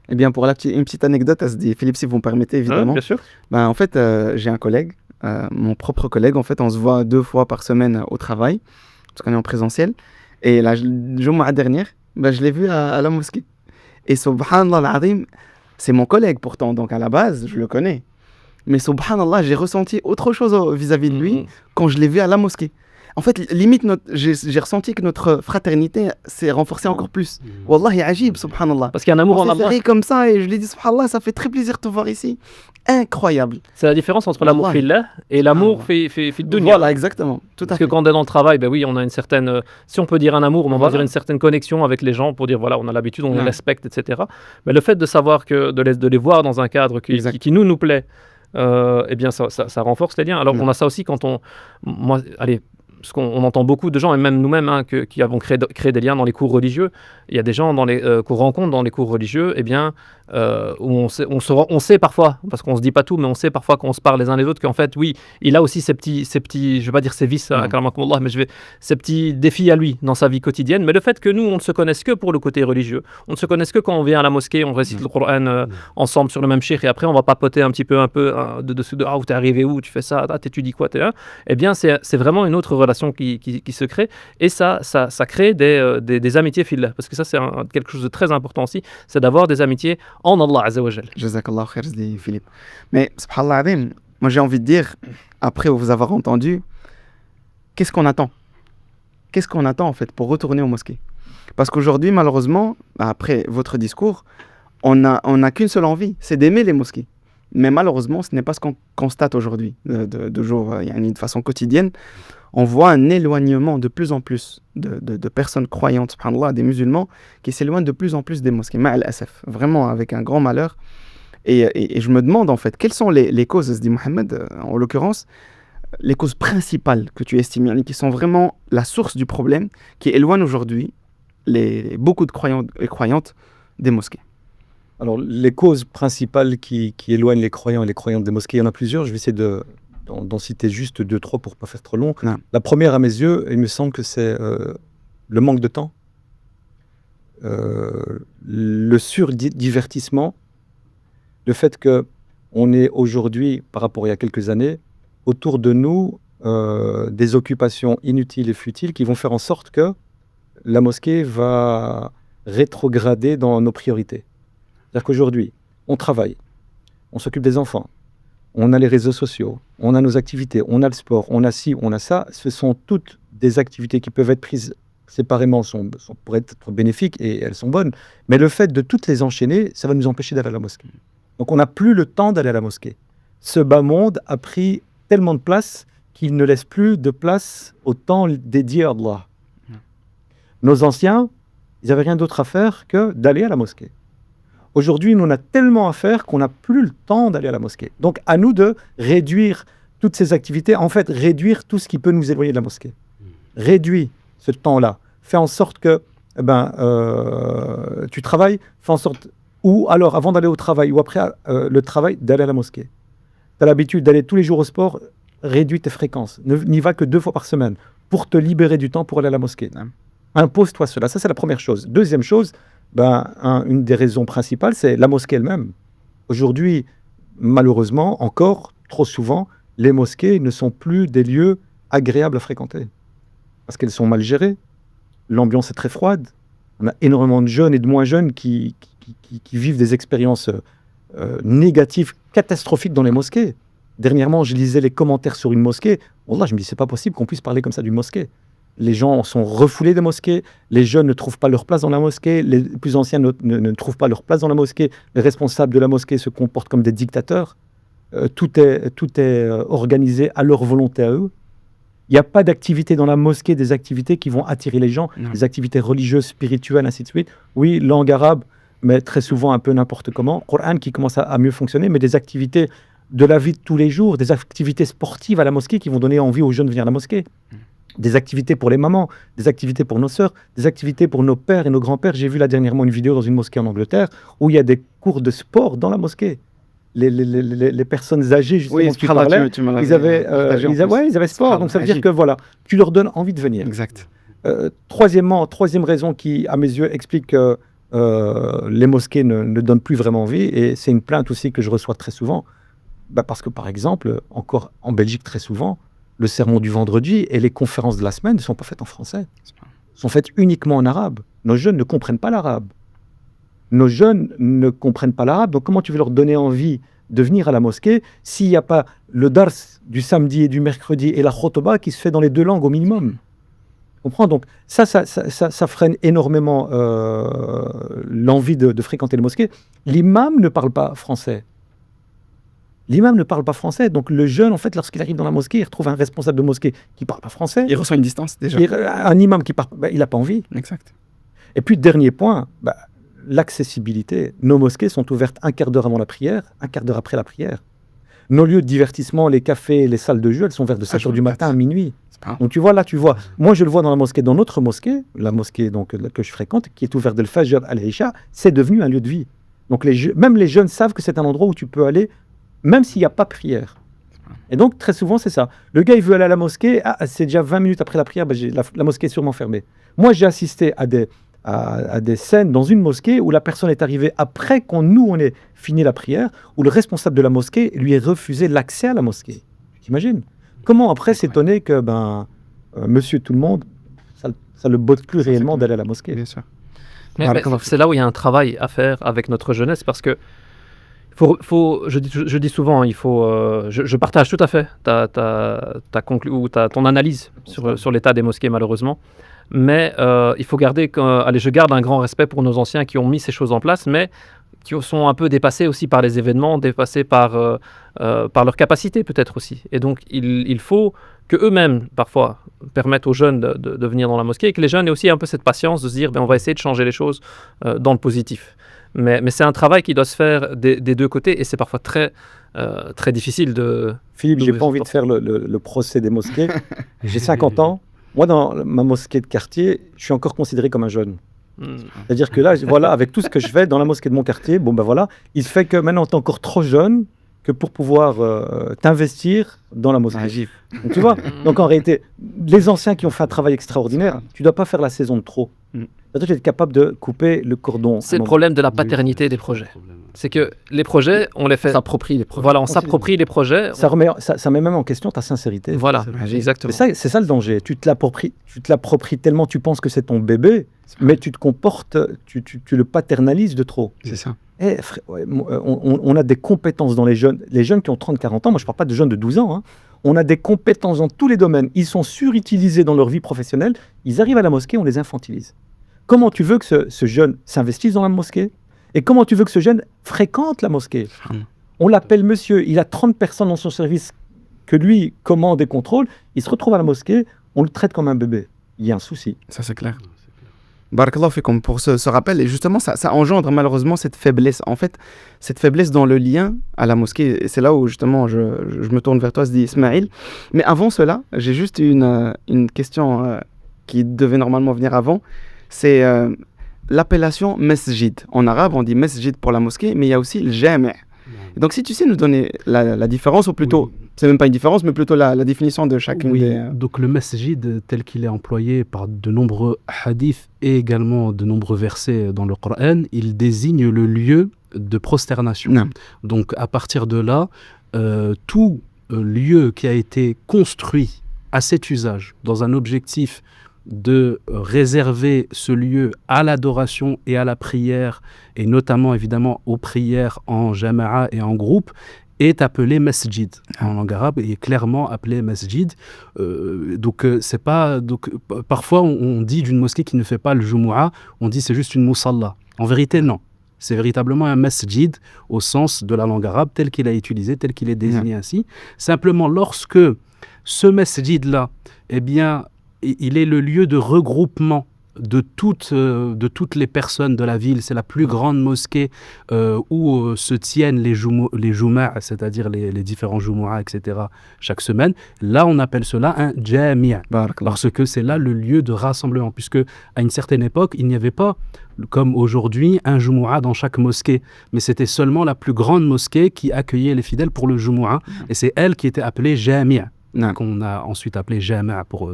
Eh bien, pour une petite anecdote, Philippe, si vous me permettez, évidemment. Bien sûr. En fait, j'ai un collègue, mon propre collègue. En fait, on se voit 2 fois par semaine au travail, parce qu'on est en présentiel. Et la Jumu'ah dernière, je l'ai vu à la mosquée. Et subhanallah al-azim, c'est mon collègue pourtant, donc à la base, je le connais. Mais subhanallah, j'ai ressenti autre chose vis-à-vis de lui quand je l'ai vu à la mosquée. En fait, limite, j'ai ressenti que notre fraternité s'est renforcée encore plus. Wallahi, ajib, subhanallah. Parce qu'il y a un amour en Allah. On comme ça et je lui ai dit, subhanallah, ça fait très plaisir de te voir ici. Incroyable. C'est la différence entre l'amour fillah et l'amour fi dunya. Voilà, exactement. Parce que quand on est dans le travail, oui, on a une certaine, si on peut dire un amour, on va dire une certaine connexion avec les gens pour dire, voilà, on a l'habitude, on les respecte, etc. Mais le fait de savoir de les voir dans un cadre qui nous plaît, eh bien, ça renforce les liens. Alors, on a ça aussi quand parce qu'on entend beaucoup de gens, et même nous-mêmes, qui avons créé des liens dans les cours religieux. Il y a des gens qu'on rencontre dans les cours religieux, eh bien, où on sait parfois, parce qu'on ne se dit pas tout, mais on sait parfois quand on se parle les uns les autres qu'en fait, oui, il a aussi ces petits je ne vais pas dire ses vices, mais ces petits défis à lui dans sa vie quotidienne. Mais le fait que nous, on ne se connaisse que pour le côté religieux, on ne se connaisse que quand on vient à la mosquée, on récite le Coran ensemble sur le même cheikh, et après on va papoter un petit peu de dessus de où t'es arrivé, où tu fais ça, t'étudies quoi, eh bien, c'est vraiment une autre relation qui se crée, et ça crée des amitiés filles, parce que ça c'est quelque chose de très important aussi, c'est d'avoir des amitiés en Allah Azza wa Jal. Jazakallah khair, Philippe. Mais subhanallah, moi j'ai envie de dire, après vous avoir entendu, qu'est-ce qu'on attend en fait pour retourner aux mosquées? Parce qu'aujourd'hui, malheureusement, après votre discours, on n'a qu'une seule envie, c'est d'aimer les mosquées. Mais malheureusement, ce n'est pas ce qu'on constate aujourd'hui, de façon quotidienne. On voit un éloignement de plus en plus de personnes croyantes, subhanallah, des musulmans, qui s'éloignent de plus en plus des mosquées. Ma'al asaf, vraiment avec un grand malheur. Et je me demande en fait, quelles sont les causes, se dit Mohamed, en l'occurrence, les causes principales que tu estimes, qui sont vraiment la source du problème, qui éloignent aujourd'hui beaucoup de croyants et croyantes des mosquées. Alors, les causes principales qui éloignent les croyants et les croyantes des mosquées, il y en a plusieurs. Je vais essayer d'en citer juste 2-3 pour ne pas faire trop long. Non. La première, à mes yeux, il me semble que c'est le manque de temps, le surdivertissement, le fait qu'on est aujourd'hui, par rapport à il y a quelques années, autour de nous, des occupations inutiles et futiles qui vont faire en sorte que la mosquée va rétrograder dans nos priorités. C'est-à-dire qu'aujourd'hui, on travaille, on s'occupe des enfants, on a les réseaux sociaux, on a nos activités, on a le sport, on a ci, on a ça. Ce sont toutes des activités qui peuvent être prises séparément, pourraient être bénéfiques et elles sont bonnes. Mais le fait de toutes les enchaîner, ça va nous empêcher d'aller à la mosquée. Donc on n'a plus le temps d'aller à la mosquée. Ce bas monde a pris tellement de place qu'il ne laisse plus de place au temps dédié à Allah. Nos anciens, ils n'avaient rien d'autre à faire que d'aller à la mosquée. Aujourd'hui, nous, on a tellement à faire qu'on n'a plus le temps d'aller à la mosquée. Donc, à nous de réduire toutes ces activités, en fait, réduire tout ce qui peut nous éloigner de la mosquée. Réduis ce temps-là. Fais en sorte que tu travailles, fais en sorte, ou alors, avant d'aller au travail, ou après le travail, d'aller à la mosquée. Tu as l'habitude d'aller tous les jours au sport, réduis tes fréquences. N'y va que 2 fois par semaine pour te libérer du temps pour aller à la mosquée. Impose-toi cela. Ça, c'est la première chose. Deuxième chose, une des raisons principales, c'est la mosquée elle-même. Aujourd'hui, malheureusement, encore trop souvent, les mosquées ne sont plus des lieux agréables à fréquenter. Parce qu'elles sont mal gérées. L'ambiance est très froide. On a énormément de jeunes et de moins jeunes qui vivent des expériences négatives, catastrophiques dans les mosquées. Dernièrement, je lisais les commentaires sur une mosquée. Wallah, je me dis, c'est pas possible qu'on puisse parler comme ça d'une mosquée. Les gens sont refoulés des mosquées, les jeunes ne trouvent pas leur place dans la mosquée, les plus anciens ne trouvent pas leur place dans la mosquée, les responsables de la mosquée se comportent comme des dictateurs. Tout est organisé à leur volonté à eux. Il n'y a pas d'activité dans la mosquée, des activités qui vont attirer les gens, des activités religieuses, spirituelles, ainsi de suite. Oui, langue arabe, mais très souvent un peu n'importe comment. Coran qui commence à mieux fonctionner, mais des activités de la vie de tous les jours, des activités sportives à la mosquée qui vont donner envie aux jeunes de venir à la mosquée. Des activités pour les mamans, des activités pour nos sœurs, des activités pour nos pères et nos grands-pères. J'ai vu là dernièrement une vidéo dans une mosquée en Angleterre où il y a des cours de sport dans la mosquée. Les personnes âgées, justement, oui, tu parlais, ils avaient sport. Donc ça veut dire que voilà, tu leur donnes envie de venir. Exact. Troisième raison qui, à mes yeux, explique que les mosquées ne donnent plus vraiment envie, et c'est une plainte aussi que je reçois très souvent, parce que par exemple, encore en Belgique très souvent, le sermon du vendredi et les conférences de la semaine ne sont pas faites en français. Sont faites uniquement en arabe. Nos jeunes ne comprennent pas l'arabe. Donc comment tu veux leur donner envie de venir à la mosquée s'il n'y a pas le dars du samedi et du mercredi et la khotoba qui se fait dans les 2 langues au minimum? Tu comprends? Donc ça freine énormément l'envie de fréquenter les mosquées. L'imam ne parle pas français. Donc le jeune, en fait, lorsqu'il arrive dans la mosquée, il retrouve un responsable de mosquée qui ne parle pas français. Il ressent une distance déjà. Un imam qui parle, il n'a pas envie. Exact. Et puis, dernier point, l'accessibilité. Nos mosquées sont ouvertes un quart d'heure avant la prière, un quart d'heure après la prière. Nos lieux de divertissement, les cafés, les salles de jeu, elles sont ouvertes de 7h du matin à minuit. Donc tu vois, moi je le vois dans la mosquée, dans notre mosquée, la mosquée donc, que je fréquente, qui est ouverte de l'Fajr à l'Isha, c'est devenu un lieu de vie. Donc même les jeunes savent que c'est un endroit où tu peux aller, même s'il n'y a pas prière. Et donc, très souvent, c'est ça. Le gars, il veut aller à la mosquée, c'est déjà 20 minutes après la prière, la mosquée est sûrement fermée. Moi, j'ai assisté à des scènes dans une mosquée où la personne est arrivée après on ait fini la prière, où le responsable de la mosquée lui ait refusé l'accès à la mosquée. T'imagines? Comment après s'étonner que monsieur tout le monde, ça le botte plus réellement d'aller à la mosquée? Bien sûr. Mais c'est là où il y a un travail à faire avec notre jeunesse, parce que je dis souvent, je partage tout à fait ton analyse sur l'état des mosquées, malheureusement. Mais il faut garder, je garde un grand respect pour nos anciens qui ont mis ces choses en place, mais qui sont un peu dépassés aussi par les événements, dépassés par leur capacité peut-être aussi. Et donc il faut que eux-mêmes parfois permettent aux jeunes de venir dans la mosquée, et que les jeunes aient aussi un peu cette patience de se dire on va essayer de changer les choses dans le positif. Mais c'est un travail qui doit se faire des 2 côtés, et c'est parfois très difficile de... Philippe, j'ai pas envie de faire le procès des mosquées. J'ai 50 ans. Moi, dans ma mosquée de quartier, je suis encore considéré comme un jeune. C'est-à-dire que là, voilà, avec tout ce que je fais dans la mosquée de mon quartier, il se fait que maintenant, tu es encore trop jeune, que pour pouvoir t'investir dans la mosquée. عجيب. Donc, tu vois, donc en réalité, les anciens qui ont fait un travail extraordinaire, tu ne dois pas faire la saison de trop. Mm. Toi, tu es capable de couper le cordon. C'est le problème de la paternité des projets. C'est que les projets, on les fait. S'approprie les projets. Voilà, on s'approprie les projets. Ça met même en question ta sincérité. Voilà, C'est exactement. C'est ça le danger. Tu te l'appropries tellement, tu penses que c'est ton bébé, mais tu te comportes, tu le paternalises de trop. C'est ça. Eh, on a des compétences dans les jeunes qui ont 30-40 ans. Moi, je ne parle pas de jeunes de 12 ans. Hein. On a des compétences dans tous les domaines. Ils sont surutilisés dans leur vie professionnelle. Ils arrivent à la mosquée, on les infantilise. Comment tu veux que ce jeune s'investisse dans la mosquée? Et comment tu veux que ce jeune fréquente la mosquée? On l'appelle monsieur, il a 30 personnes dans son service que lui commande et contrôle. Il se retrouve à la mosquée, on le traite comme un bébé. Il y a un souci. Ça, c'est clair. Barakallahu fikum pour ce rappel. Et justement, ça engendre malheureusement cette faiblesse. En fait, cette faiblesse dans le lien à la mosquée. Et c'est là où justement je me tourne vers toi, se dit Ismaël. Mais avant cela, j'ai juste une question qui devait normalement venir avant. C'est l'appellation masjid. En arabe, on dit masjid pour la mosquée, mais il y a aussi le jami'. Donc, si tu sais nous donner la différence, ou plutôt, c'est même pas une différence, mais plutôt la définition de chacun des... Donc, le masjid, tel qu'il est employé par de nombreux hadiths et également de nombreux versets dans le Coran, il désigne le lieu de prosternation. Non. Donc, à partir de là, tout lieu qui a été construit à cet usage, dans un objectif de réserver ce lieu à l'adoration et à la prière, et notamment évidemment aux prières en jama'a et en groupe, est appelé masjid en langue arabe, et est clairement appelé masjid. C'est pas, parfois on dit d'une mosquée qui ne fait pas le jumu'ah, on dit c'est juste une musalla. En vérité, non. C'est véritablement un masjid au sens de la langue arabe, tel qu'il est utilisé, tel qu'il est désigné ainsi. Simplement, lorsque ce masjid-là, eh bien, il est le lieu de regroupement de toutes les personnes de la ville. C'est la plus grande mosquée où se tiennent les Jumu'ah, c'est-à-dire les différents Jumu'ah, etc. chaque semaine. Là, on appelle cela un jami', parce que c'est là le lieu de rassemblement, puisque à une certaine époque, il n'y avait pas, comme aujourd'hui, un Jumu'ah dans chaque mosquée, mais c'était seulement la plus grande mosquée qui accueillait les fidèles pour le Jumu'ah, et c'est elle qui était appelée jami'. Qu'on a ensuite appelé jama' pour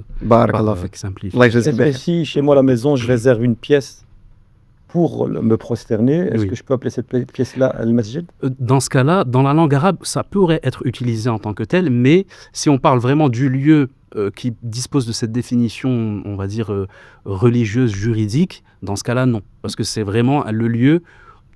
simplifier. Si chez moi à la maison, je réserve une pièce pour me prosterner, est-ce que je peux appeler cette pièce-là al-masjid? Dans ce cas-là, dans la langue arabe, ça pourrait être utilisé en tant que tel, mais si on parle vraiment du lieu qui dispose de cette définition, on va dire, religieuse, juridique, dans ce cas-là, non. Parce que c'est vraiment le lieu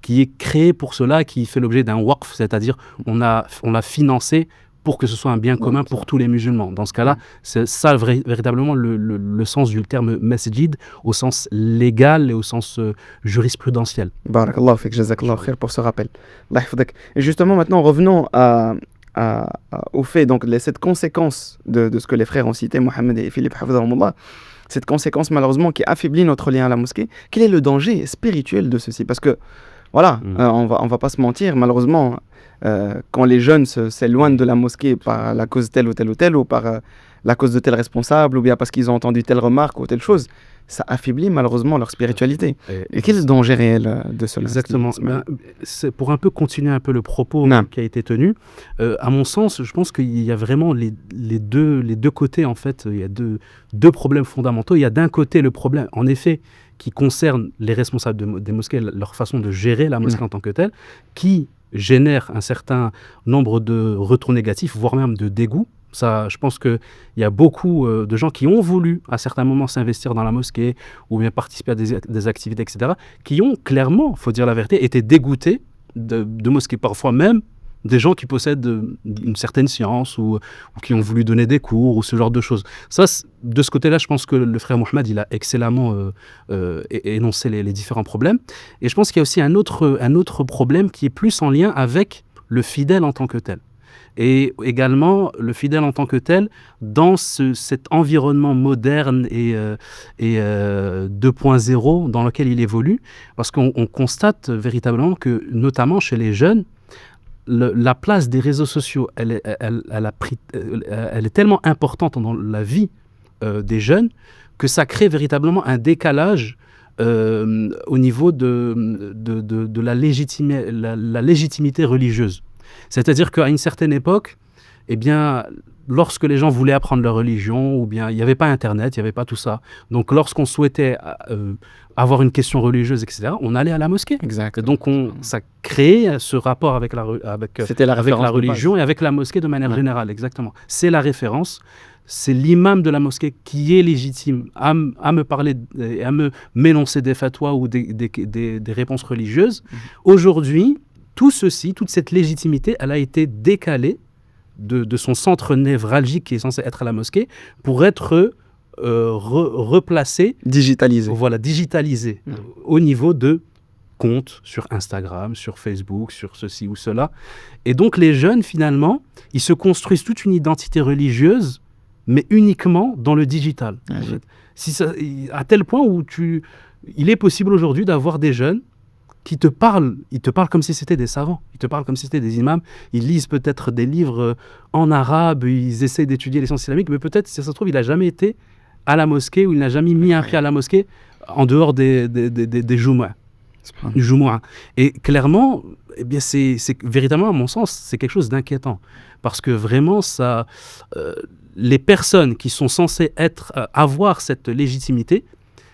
qui est créé pour cela, qui fait l'objet d'un waqf, c'est-à-dire on l'a financé pour que ce soit un bien commun pour tous les musulmans. Dans ce cas-là, c'est ça véritablement le sens du terme masjid au sens légal et au sens jurisprudentiel. Barakallahu fik, jazakallahu khair pour ce rappel. Et justement, maintenant, revenons au fait, donc cette conséquence de ce que les frères ont cité, Mohamed et Philippe, hafidhahumullah, cette conséquence malheureusement qui affaiblit notre lien à la mosquée. Quel est le danger spirituel de ceci? Parce que, voilà, on va pas se mentir, malheureusement, quand les jeunes s'éloignent de la mosquée par la cause telle ou telle, ou par la cause de tel responsable, ou bien parce qu'ils ont entendu telle remarque ou telle chose, ça affaiblit malheureusement leur spiritualité. Et quel est le danger réel de cela? Exactement. C'est pour un peu continuer un peu le propos qui a été tenu. À mon sens, je pense qu'il y a vraiment les deux côtés, en fait. Il y a deux problèmes fondamentaux. Il y a d'un côté le problème, en effet, qui concerne les responsables des mosquées, leur façon de gérer la mosquée en tant que telle, qui génère un certain nombre de retours négatifs, voire même de dégoût. Ça, je pense qu'il y a beaucoup de gens qui ont voulu, à certains moments, s'investir dans la mosquée ou bien participer à des activités, etc., qui ont clairement, il faut dire la vérité, été dégoûtés de mosquées. Parfois même des gens qui possèdent une certaine science ou qui ont voulu donner des cours ou ce genre de choses. Ça, de ce côté-là, je pense que le frère Mohamed, il a excellemment énoncé les différents problèmes. Et je pense qu'il y a aussi un autre problème qui est plus en lien avec le fidèle en tant que tel. Et également, le fidèle en tant que tel, dans cet environnement moderne et 2.0 dans lequel il évolue, parce qu'on constate véritablement que, notamment chez les jeunes, la place des réseaux sociaux, elle est tellement importante dans la vie des jeunes que ça crée véritablement un décalage au niveau de la légitimité religieuse. C'est-à-dire qu'à une certaine époque, eh bien, lorsque les gens voulaient apprendre leur religion, ou bien il n'y avait pas Internet, il n'y avait pas tout ça. Donc, lorsqu'on souhaitait avoir une question religieuse, etc., on allait à la mosquée. Exact. Et donc, ça créait ce rapport avec C'était la avec référence la de base. religion et avec la mosquée de manière Ouais. générale, exactement. C'est la référence. C'est l'imam de la mosquée qui est légitime à me parler et à m'énoncer des fatwas ou des réponses religieuses. Aujourd'hui, tout ceci, toute cette légitimité, elle a été décalée de son centre névralgique qui est censé être à la mosquée pour être replacée, Digitalisé. voilà, digitalisée au niveau de comptes sur Instagram, sur Facebook, sur ceci ou cela. Et donc les jeunes, finalement, ils se construisent toute une identité religieuse, mais uniquement dans le digital. En fait. À tel point où il est possible aujourd'hui d'avoir des jeunes qui te parlent, ils te parlent comme si c'était des savants, ils te parlent comme si c'était des imams, ils lisent peut-être des livres en arabe, ils essayent d'étudier les sciences islamiques, mais peut-être, si ça se trouve, il n'a jamais été à la mosquée ou il n'a jamais mis un pied à la mosquée en dehors des Jumu'ah. Du Jumu'ah. Et clairement, eh bien, c'est véritablement, à mon sens, c'est quelque chose d'inquiétant. Parce que vraiment, les personnes qui sont censées avoir cette légitimité,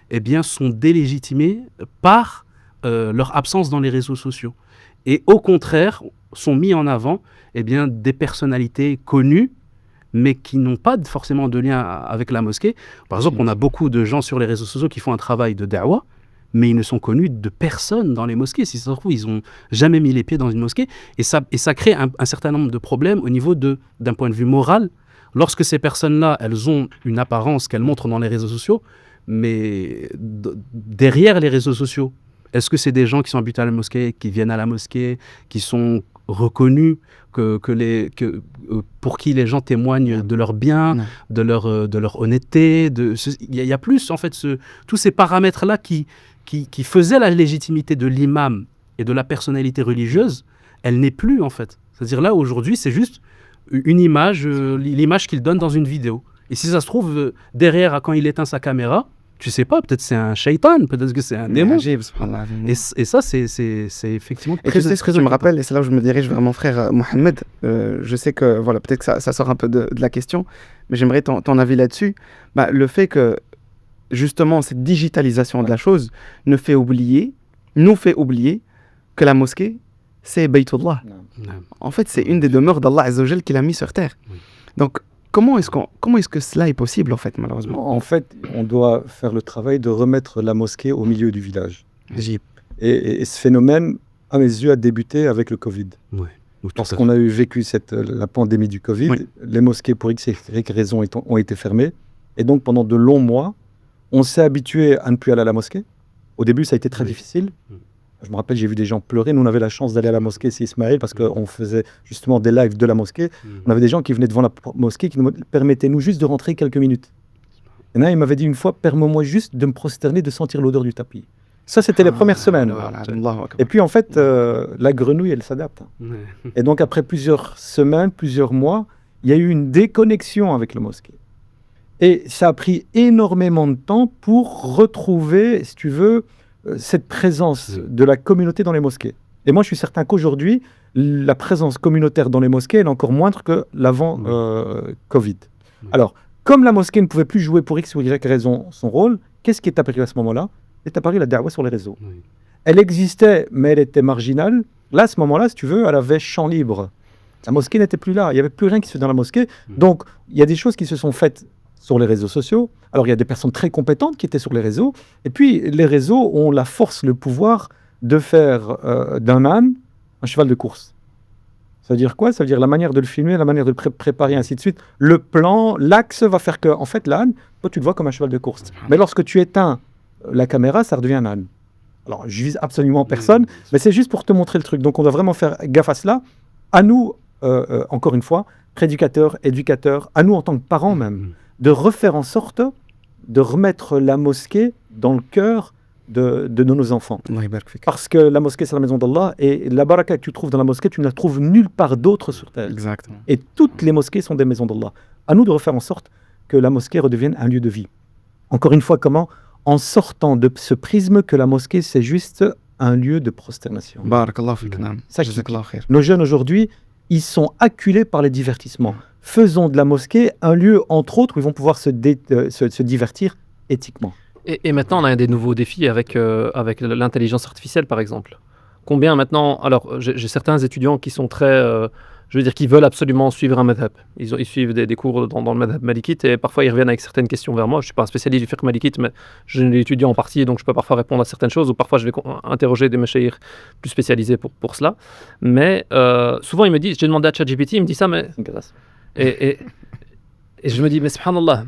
eh bien, sont délégitimées par leur absence dans les réseaux sociaux. Et au contraire, sont mis en avant eh bien, des personnalités connues, mais qui n'ont pas forcément de lien avec la mosquée. Par exemple, on a beaucoup de gens sur les réseaux sociaux qui font un travail de da'wah, mais ils ne sont connus de personne dans les mosquées. Si ça se trouve, ils n'ont jamais mis les pieds dans une mosquée. Et ça crée un certain nombre de problèmes au niveau d'un point de vue moral. Lorsque ces personnes-là, elles ont une apparence qu'elles montrent dans les réseaux sociaux, mais derrière les réseaux sociaux, est-ce que c'est des gens qui sont habités à la mosquée, qui viennent à la mosquée, qui sont reconnus, pour qui les gens témoignent de leur bien, de leur honnêteté. Il y a plus, en fait, tous ces paramètres-là qui faisaient la légitimité de l'imam et de la personnalité religieuse, elle n'est plus, en fait. C'est-à-dire là, aujourd'hui, c'est juste une image, l'image qu'il donne dans une vidéo. Et si ça se trouve, derrière, quand il éteint sa caméra, tu sais pas, peut-être c'est un shaitan, peut-être que c'est un démon. Et ça, c'est effectivement très, tu sais ce que je me rappelle, et c'est là où je me dirige vers mon frère Mohamed. Je sais que, voilà, peut-être que ça sort un peu de la question, mais j'aimerais ton avis là-dessus. Le fait que, justement, cette digitalisation de la chose nous fait oublier que la mosquée, c'est Baytullah. En fait, c'est une des demeures d'Allah Azza wa Jal qu'il a mis sur terre. Donc, comment est-ce que cela est possible, en fait, malheureusement? En fait, on doit faire le travail de remettre la mosquée au milieu du village. Et ce phénomène, à mes yeux, a débuté avec le Covid. Ouais. Lorsqu'on a vécu la pandémie du Covid, les mosquées, pour X et Y raisons, ont été fermées. Et donc, pendant de longs mois, on s'est habitué à ne plus aller à la mosquée. Au début, ça a été très difficile. Je me rappelle, j'ai vu des gens pleurer. Nous, on avait la chance d'aller à la mosquée, c'est Ismaël, parce qu'on faisait justement des lives de la mosquée. On avait des gens qui venaient devant la mosquée, qui nous permettaient, nous, juste de rentrer quelques minutes. Et là, il m'avait dit une fois, permets-moi juste de me prosterner, de sentir l'odeur du tapis. Ça, c'était les premières semaines. Et puis, en fait, la grenouille, elle s'adapte. Et donc, après plusieurs semaines, plusieurs mois, il y a eu une déconnexion avec la mosquée. Et ça a pris énormément de temps pour retrouver, si tu veux, cette présence de la communauté dans les mosquées. Et moi, je suis certain qu'aujourd'hui, la présence communautaire dans les mosquées est encore moindre que l'avant Covid. Alors, comme la mosquée ne pouvait plus jouer pour X ou Y raison son rôle, qu'est-ce qui est apparu à ce moment-là? Est apparu la da'wah sur les réseaux. Elle existait, mais elle était marginale. Là, à ce moment-là, si tu veux, elle avait champ libre. La mosquée n'était plus là. Il n'y avait plus rien qui se faisait dans la mosquée. Donc, il y a des choses qui se sont faites sur les réseaux sociaux. Alors, il y a des personnes très compétentes qui étaient sur les réseaux. Et puis, les réseaux ont la force, le pouvoir de faire d'un âne un cheval de course. Ça veut dire quoi? Ça veut dire la manière de le filmer, la manière de le préparer, ainsi de suite. Le plan, l'axe va faire que, en fait, l'âne, toi, tu le vois comme un cheval de course. Mais lorsque tu éteins la caméra, ça redevient un âne. Alors, je vise absolument personne, mais c'est juste pour te montrer le truc. Donc, on doit vraiment faire gaffe à cela. À nous, encore une fois, prédicateurs, éducateurs, à nous en tant que parents même, de refaire en sorte de remettre la mosquée dans le cœur de nos enfants. Parce que la mosquée, c'est la maison d'Allah, et la baraka que tu trouves dans la mosquée, tu ne la trouves nulle part d'autre sur terre. Exactement. Et toutes les mosquées sont des maisons d'Allah. À nous de refaire en sorte que la mosquée redevienne un lieu de vie. Encore une fois, comment? En sortant de ce prisme que la mosquée, c'est juste un lieu de prosternation. Barakallahu fik. Nos jeunes aujourd'hui, ils sont acculés par les divertissements. Faisons de la mosquée un lieu, entre autres, où ils vont pouvoir se divertir éthiquement. Et maintenant, on a des nouveaux défis avec l'intelligence artificielle, par exemple. Combien maintenant... Alors, j'ai certains étudiants qui sont très... je veux dire, qui veulent absolument suivre un madhab. Ils suivent des cours dans le madhab malikite et parfois ils reviennent avec certaines questions vers moi. Je ne suis pas un spécialiste du fiqh malikite, mais je l'ai étudié en partie et donc je peux parfois répondre à certaines choses ou parfois je vais interroger des mashayikh plus spécialisés pour cela. Mais souvent, ils me disent, j'ai demandé à ChatGPT, il me dit ça, mais... Et je me dis, mais subhanallah,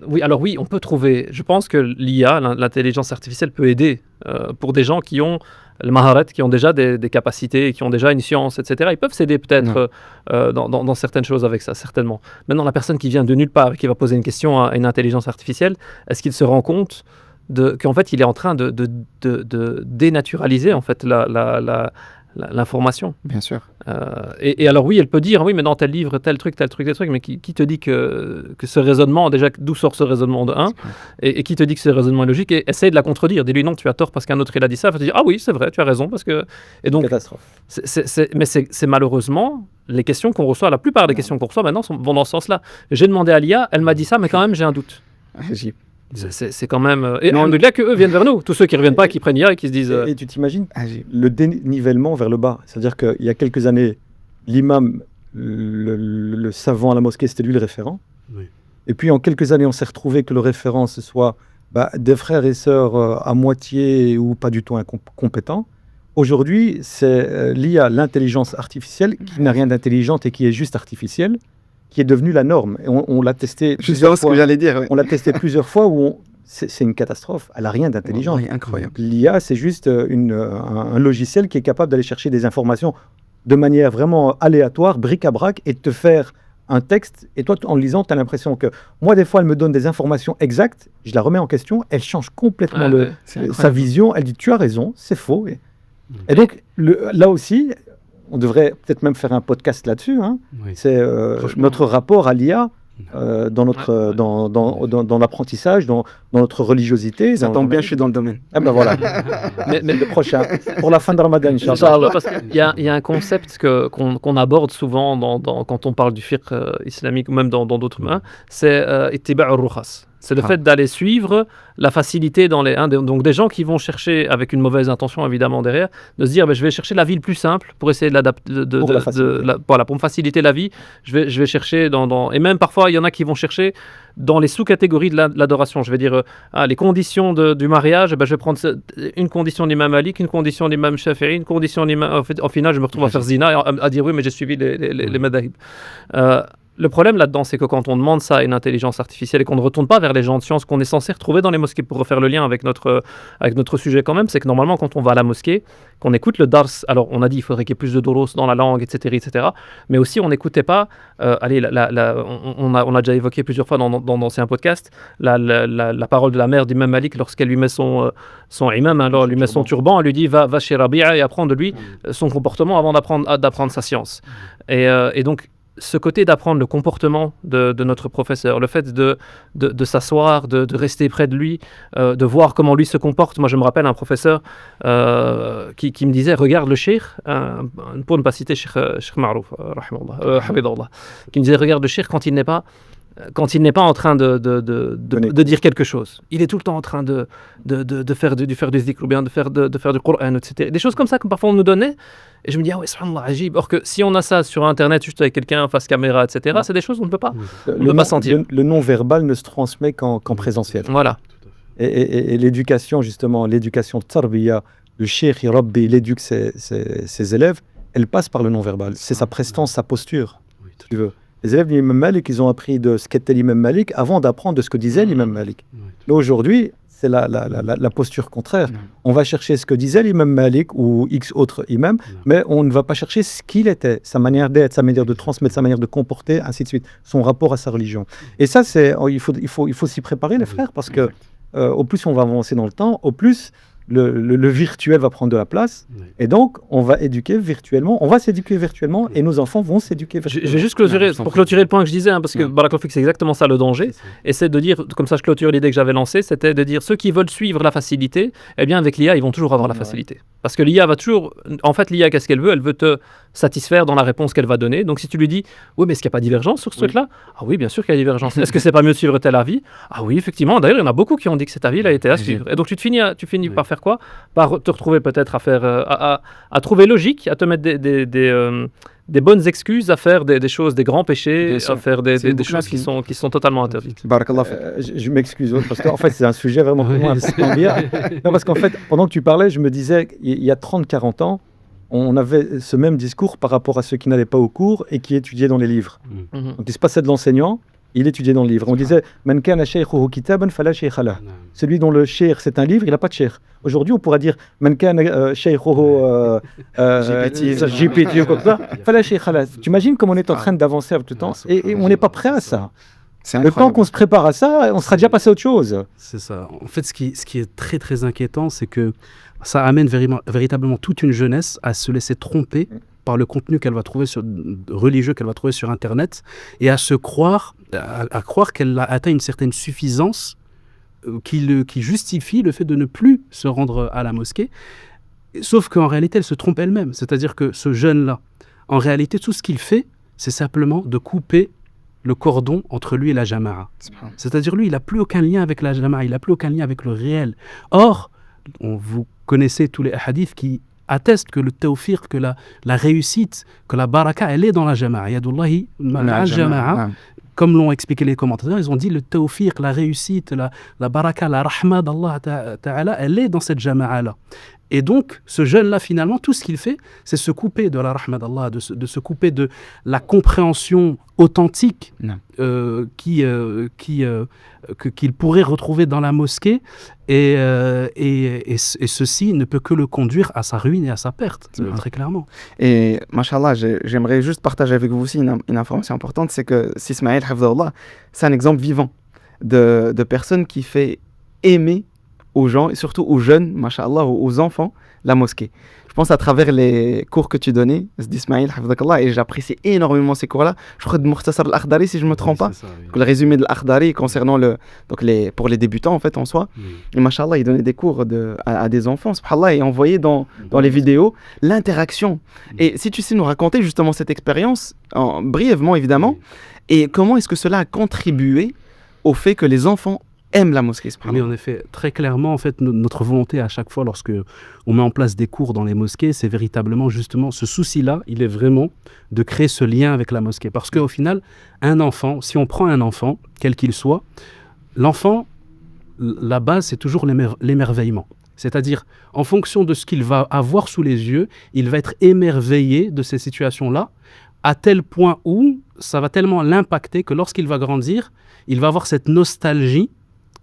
oui, alors oui, on peut trouver... Je pense que l'IA, l'intelligence artificielle, peut aider pour des gens qui ont le maharat, qui ont déjà des capacités, qui ont déjà une science, etc. Ils peuvent s'aider peut-être dans certaines choses avec ça, certainement. Maintenant, la personne qui vient de nulle part et qui va poser une question à une intelligence artificielle, est-ce qu'il se rend compte qu'en fait, il est en train de dénaturaliser en fait, l'information. Bien sûr. Et alors oui, elle peut dire, oui, mais dans tel livre, tel truc, mais qui te dit que ce raisonnement, déjà, d'où sort ce raisonnement de 1, et qui te dit que ce raisonnement est logique, et essaye de la contredire. Dis-lui, non, tu as tort parce qu'un autre, il a dit ça. Il va te dire, ah oui, c'est vrai, tu as raison, parce que... Et donc, catastrophe. Mais c'est malheureusement, les questions qu'on reçoit, la plupart des questions qu'on reçoit maintenant vont dans ce sens-là. J'ai demandé à l'IA, elle m'a dit ça, mais quand même, j'ai un doute. C'est quand même... Et on là qu'eux viennent vers nous. Tous ceux qui ne reviennent pas, qui prennent IA et qui se disent... Et tu t'imagines le dénivellement vers le bas. C'est-à-dire qu'il y a quelques années, l'imam, le savant à la mosquée, c'était lui le référent. Oui. Et puis en quelques années, on s'est retrouvé que le référent, ce soit des frères et sœurs à moitié ou pas du tout incompétents. Aujourd'hui, c'est l'IA, l'intelligence artificielle, qui n'a rien d'intelligente et qui est juste artificielle, qui est devenue la norme. Et on l'a testé plusieurs fois. Ce que j'allais dire. Oui. On l'a testé plusieurs fois où c'est une catastrophe. Elle n'a rien d'intelligent. Oui, incroyable. L'IA, c'est juste un logiciel qui est capable d'aller chercher des informations de manière vraiment aléatoire, bric à brac, et de te faire un texte. Et toi, en le lisant, tu as l'impression que... Moi, des fois, elle me donne des informations exactes, je la remets en question, elle change complètement sa vision. Elle dit, tu as raison, c'est faux. Et donc, là aussi... On devrait peut-être même faire un podcast là-dessus. Hein. Oui. C'est notre rapport à l'IA dans l'apprentissage, dans notre religiosité. Ça tombe bien, je suis dans le domaine. Ah ben voilà. mais le prochain, pour la fin de Ramadan, Inch'Allah. Parce qu'il y a un concept qu'on aborde souvent quand on parle du fiqh islamique ou même dans d'autres mains, c'est ittiba' al-rukhas. C'est le fait d'aller suivre la facilité dans les... donc des gens qui vont chercher, avec une mauvaise intention évidemment derrière, de se dire je vais chercher la vie le plus simple pour essayer de l'adapter, pour me faciliter la vie, je vais chercher et même parfois il y en a qui vont chercher dans les sous-catégories de l'adoration. Je vais dire les conditions du mariage, je vais prendre une condition d'imam Malik, une condition d'imam Shafi'i, une condition d'imam... Au final je me retrouve à faire zina, à dire oui mais j'ai suivi les madahib. Le problème là-dedans, c'est que quand on demande ça à une intelligence artificielle et qu'on ne retourne pas vers les gens de science qu'on est censé retrouver dans les mosquées pour refaire le lien avec notre sujet quand même, c'est que normalement, quand on va à la mosquée, qu'on écoute le dars, alors on a dit qu'il faudrait qu'il y ait plus de doros dans la langue, etc., mais aussi on n'écoutait pas, on a déjà évoqué plusieurs fois dans d'anciens podcasts, la parole de la mère d'Imam Malik lorsqu'elle lui met son imam, alors lui met son turban, elle lui dit va chez Rabi'a et apprends de lui son comportement avant d'apprendre sa science. Et donc, ce côté d'apprendre le comportement de notre professeur, le fait de s'asseoir, de rester près de lui, de voir comment lui se comporte. Moi, je me rappelle un professeur qui me disait, regarde le cheikh, pour ne pas citer Cheikh Marouf, qui me disait, regarde le cheikh quand il n'est pas en train de dire quelque chose. Il est tout le temps en train de faire du zikr ou bien de faire du Coran, etc. Des choses comme ça que parfois on nous donnait. Et je me dis, ah ouais, subhanallah, ajib. Or que si on a ça sur Internet, juste avec quelqu'un face caméra, etc., c'est des choses qu'on ne peut pas, sentir. Le non-verbal ne se transmet qu'en présentiel. Voilà. Et l'éducation, justement, l'éducation tarbiya, le cheikh, Rabbi, il éduque ses élèves, elle passe par le non-verbal. C'est sa prestance, sa posture, si tu veux. Les élèves de l'imam Malik, ils ont appris de ce qu'était l'imam Malik avant d'apprendre de ce que disait l'imam Malik. Mais aujourd'hui, c'est la posture contraire. On va chercher ce que disait l'imam Malik ou X autres imams, mais on ne va pas chercher ce qu'il était, sa manière d'être, sa manière de transmettre, sa manière de comporter, ainsi de suite, son rapport à sa religion. Et ça, il faut s'y préparer, les frères, parce que au plus on va avancer dans le temps, au plus le virtuel va prendre de la place. Oui. Et donc, on va éduquer virtuellement, on va s'éduquer virtuellement et nos enfants vont s'éduquer Je virtuellement. vais juste clôturer, Non, je t'en pour prie. clôturer le point que je disais, hein, parce que Non. Barakallahu fik, c'est exactement ça le danger. C'est ça. Et c'est de dire, comme ça je clôture l'idée que j'avais lancée, c'était de dire ceux qui veulent suivre la facilité, eh bien avec l'IA, ils vont toujours avoir la Ouais. facilité. Parce que l'IA va toujours. En fait, l'IA, qu'est-ce qu'elle veut? Elle veut te satisfaire dans la réponse qu'elle va donner. Donc si tu lui dis, oui, mais est-ce qu'il n'y a pas de divergence sur ce Oui. truc-là? Ah oui, bien sûr qu'il y a divergence. Est-ce que c'est pas mieux de suivre tel avis? Ah oui, effectivement. D'ailleurs, il y en a beaucoup qui ont dit que cet avis a été à Oui. suivre. Et donc tu finis Oui. par faire quoi? Par te retrouver peut-être à faire. À trouver logique, à te mettre des bonnes excuses, à faire des choses, des grands péchés, Bien sûr. à faire C'est une des boucle choses qui sont totalement interdites. Barakallah fik. Je m'excuse, parce qu'en fait, c'est un sujet vraiment pour moi Oui, important bien. Non, parce qu'en fait, pendant que tu parlais, je me disais, il y a 30-40 ans, on avait ce même discours par rapport à ceux qui n'allaient pas au cours et qui étudiaient dans les livres. Mm. Mhm. Donc, il se passait de l'enseignant, il étudiait dans le livre. On disait, Man kana shaykhuhu kitaban fala shaykha lah. Non. Celui dont le cheikh c'est un livre, il n'a pas de cheikh. Aujourd'hui, on pourra dire Man kana shaykhuhu GPT ou comme ça, fala shaykha lah. Tu imagines comme on est en train d'avancer avec le temps et on n'est pas prêt à ça. C'est Le temps incroyable. qu'on se prépare à ça, on sera déjà passé à autre chose. C'est ça. En fait, ce qui est très très inquiétant, c'est que ça amène véritablement toute une jeunesse à se laisser tromper par le contenu qu'elle va trouver religieux qu'elle va trouver sur Internet et à croire qu'elle a atteint une certaine suffisance qui justifie le fait de ne plus se rendre à la mosquée. Sauf qu'en réalité, elle se trompe elle-même. C'est-à-dire que ce jeune-là, en réalité, tout ce qu'il fait, c'est simplement de couper le cordon entre lui et la jama'a. Subhanallah. C'est-à-dire lui, il n'a plus aucun lien avec la jama'a, il n'a plus aucun lien avec le réel. Or, vous connaissez tous les hadiths qui attestent que le tawfiq, que la réussite, que la baraka, elle est dans la jama'a. Yadullahi ma'a jama'a. Ouais. Comme l'ont expliqué les commentateurs, ils ont dit le tawfiq, la réussite, la baraka, la rahma d'Allah ta'ala, elle est dans cette jama'a-là. Et donc, ce jeune-là, finalement, tout ce qu'il fait, c'est se couper de la rahma d'Allah, de se couper de la compréhension authentique Non. qu'il pourrait retrouver dans la mosquée. Et ceci ne peut que le conduire à sa ruine et à sa perte, très clairement. Et, mashallah, j'aimerais juste partager avec vous aussi une information importante, c'est que Sismaïl Hafdallah, c'est un exemple vivant de personne qui fait aimer aux gens, et surtout aux jeunes, mashallah, aux enfants, la mosquée. Je pense à travers les cours que tu donnais, d'Ismaïl Hafdakallah, et j'apprécie énormément ces cours-là. Je crois de Mukhtasar al-Akhdari, si je ne me trompe pas. C'est ça, oui. Le résumé de l'Akhdari concernant pour les débutants, en fait, en soi. Oui. Et mashallah, il donnait des cours à des enfants, subhanallah, et on voyait dans les vidéos l'interaction. Et si tu sais nous raconter justement cette expérience, brièvement évidemment, et comment est-ce que cela a contribué au fait que les enfants aiment la mosquée, Oui, subhanallah. en effet, très clairement, en fait, notre volonté à chaque fois, lorsque on met en place des cours dans les mosquées, c'est véritablement justement ce souci-là, il est vraiment de créer ce lien avec la mosquée. Parce qu'au final, un enfant, si on prend un enfant, quel qu'il soit, l'enfant, la base, c'est toujours l'émerveillement. C'est-à-dire, en fonction de ce qu'il va avoir sous les yeux, il va être émerveillé de ces situations-là, à tel point où ça va tellement l'impacter que lorsqu'il va grandir, il va avoir cette nostalgie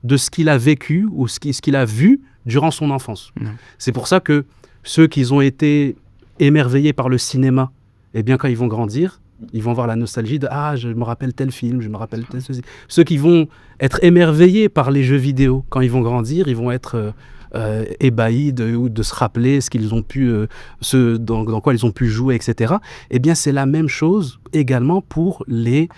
de ce qu'il a vécu ou ce qu'il a vu durant son enfance. Mmh. C'est pour ça que ceux qui ont été émerveillés par le cinéma, eh bien, quand ils vont grandir, ils vont avoir la nostalgie de « Ah, je me rappelle tel film, je me rappelle tel ceci ». Ceux qui vont être émerveillés par les jeux vidéo, quand ils vont grandir, ils vont être ébahis de se rappeler ce qu'ils ont pu, dans quoi ils ont pu jouer, etc. Eh bien, c'est la même chose également pour les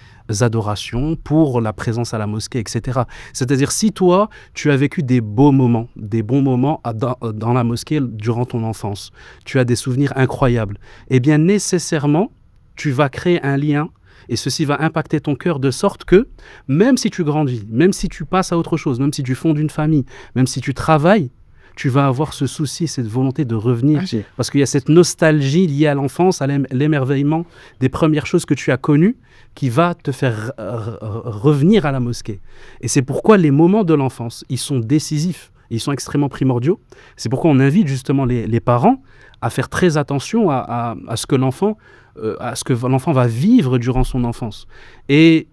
adorations, pour la présence à la mosquée, etc. C'est-à-dire, si toi, tu as vécu des bons moments dans la mosquée durant ton enfance, tu as des souvenirs incroyables, eh bien, nécessairement, tu vas créer un lien et ceci va impacter ton cœur de sorte que, même si tu grandis, même si tu passes à autre chose, même si tu fondes une famille, même si tu travailles, tu vas avoir ce souci, cette volonté de revenir. Parce qu'il y a cette nostalgie liée à l'enfance, à l'émerveillement des premières choses que tu as connues qui va te faire revenir à la mosquée. Et c'est pourquoi les moments de l'enfance, ils sont décisifs, ils sont extrêmement primordiaux. C'est pourquoi on invite justement les parents à faire très attention à ce que l'enfant va vivre durant son enfance. Et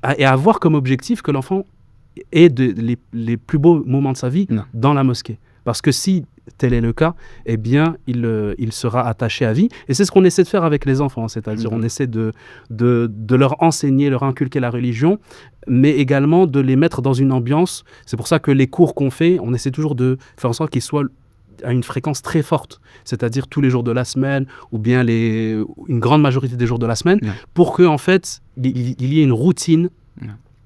à avoir comme objectif que l'enfant ait les plus beaux moments de sa vie dans la mosquée. Parce que si tel est le cas, eh bien, il sera attaché à vie. Et c'est ce qu'on essaie de faire avec les enfants. C'est-à-dire, on essaie de leur enseigner, leur inculquer la religion, mais également de les mettre dans une ambiance. C'est pour ça que les cours qu'on fait, on essaie toujours de faire en sorte qu'ils soient à une fréquence très forte, c'est-à-dire tous les jours de la semaine ou bien une grande majorité des jours de la semaine, pour que en fait il y ait une routine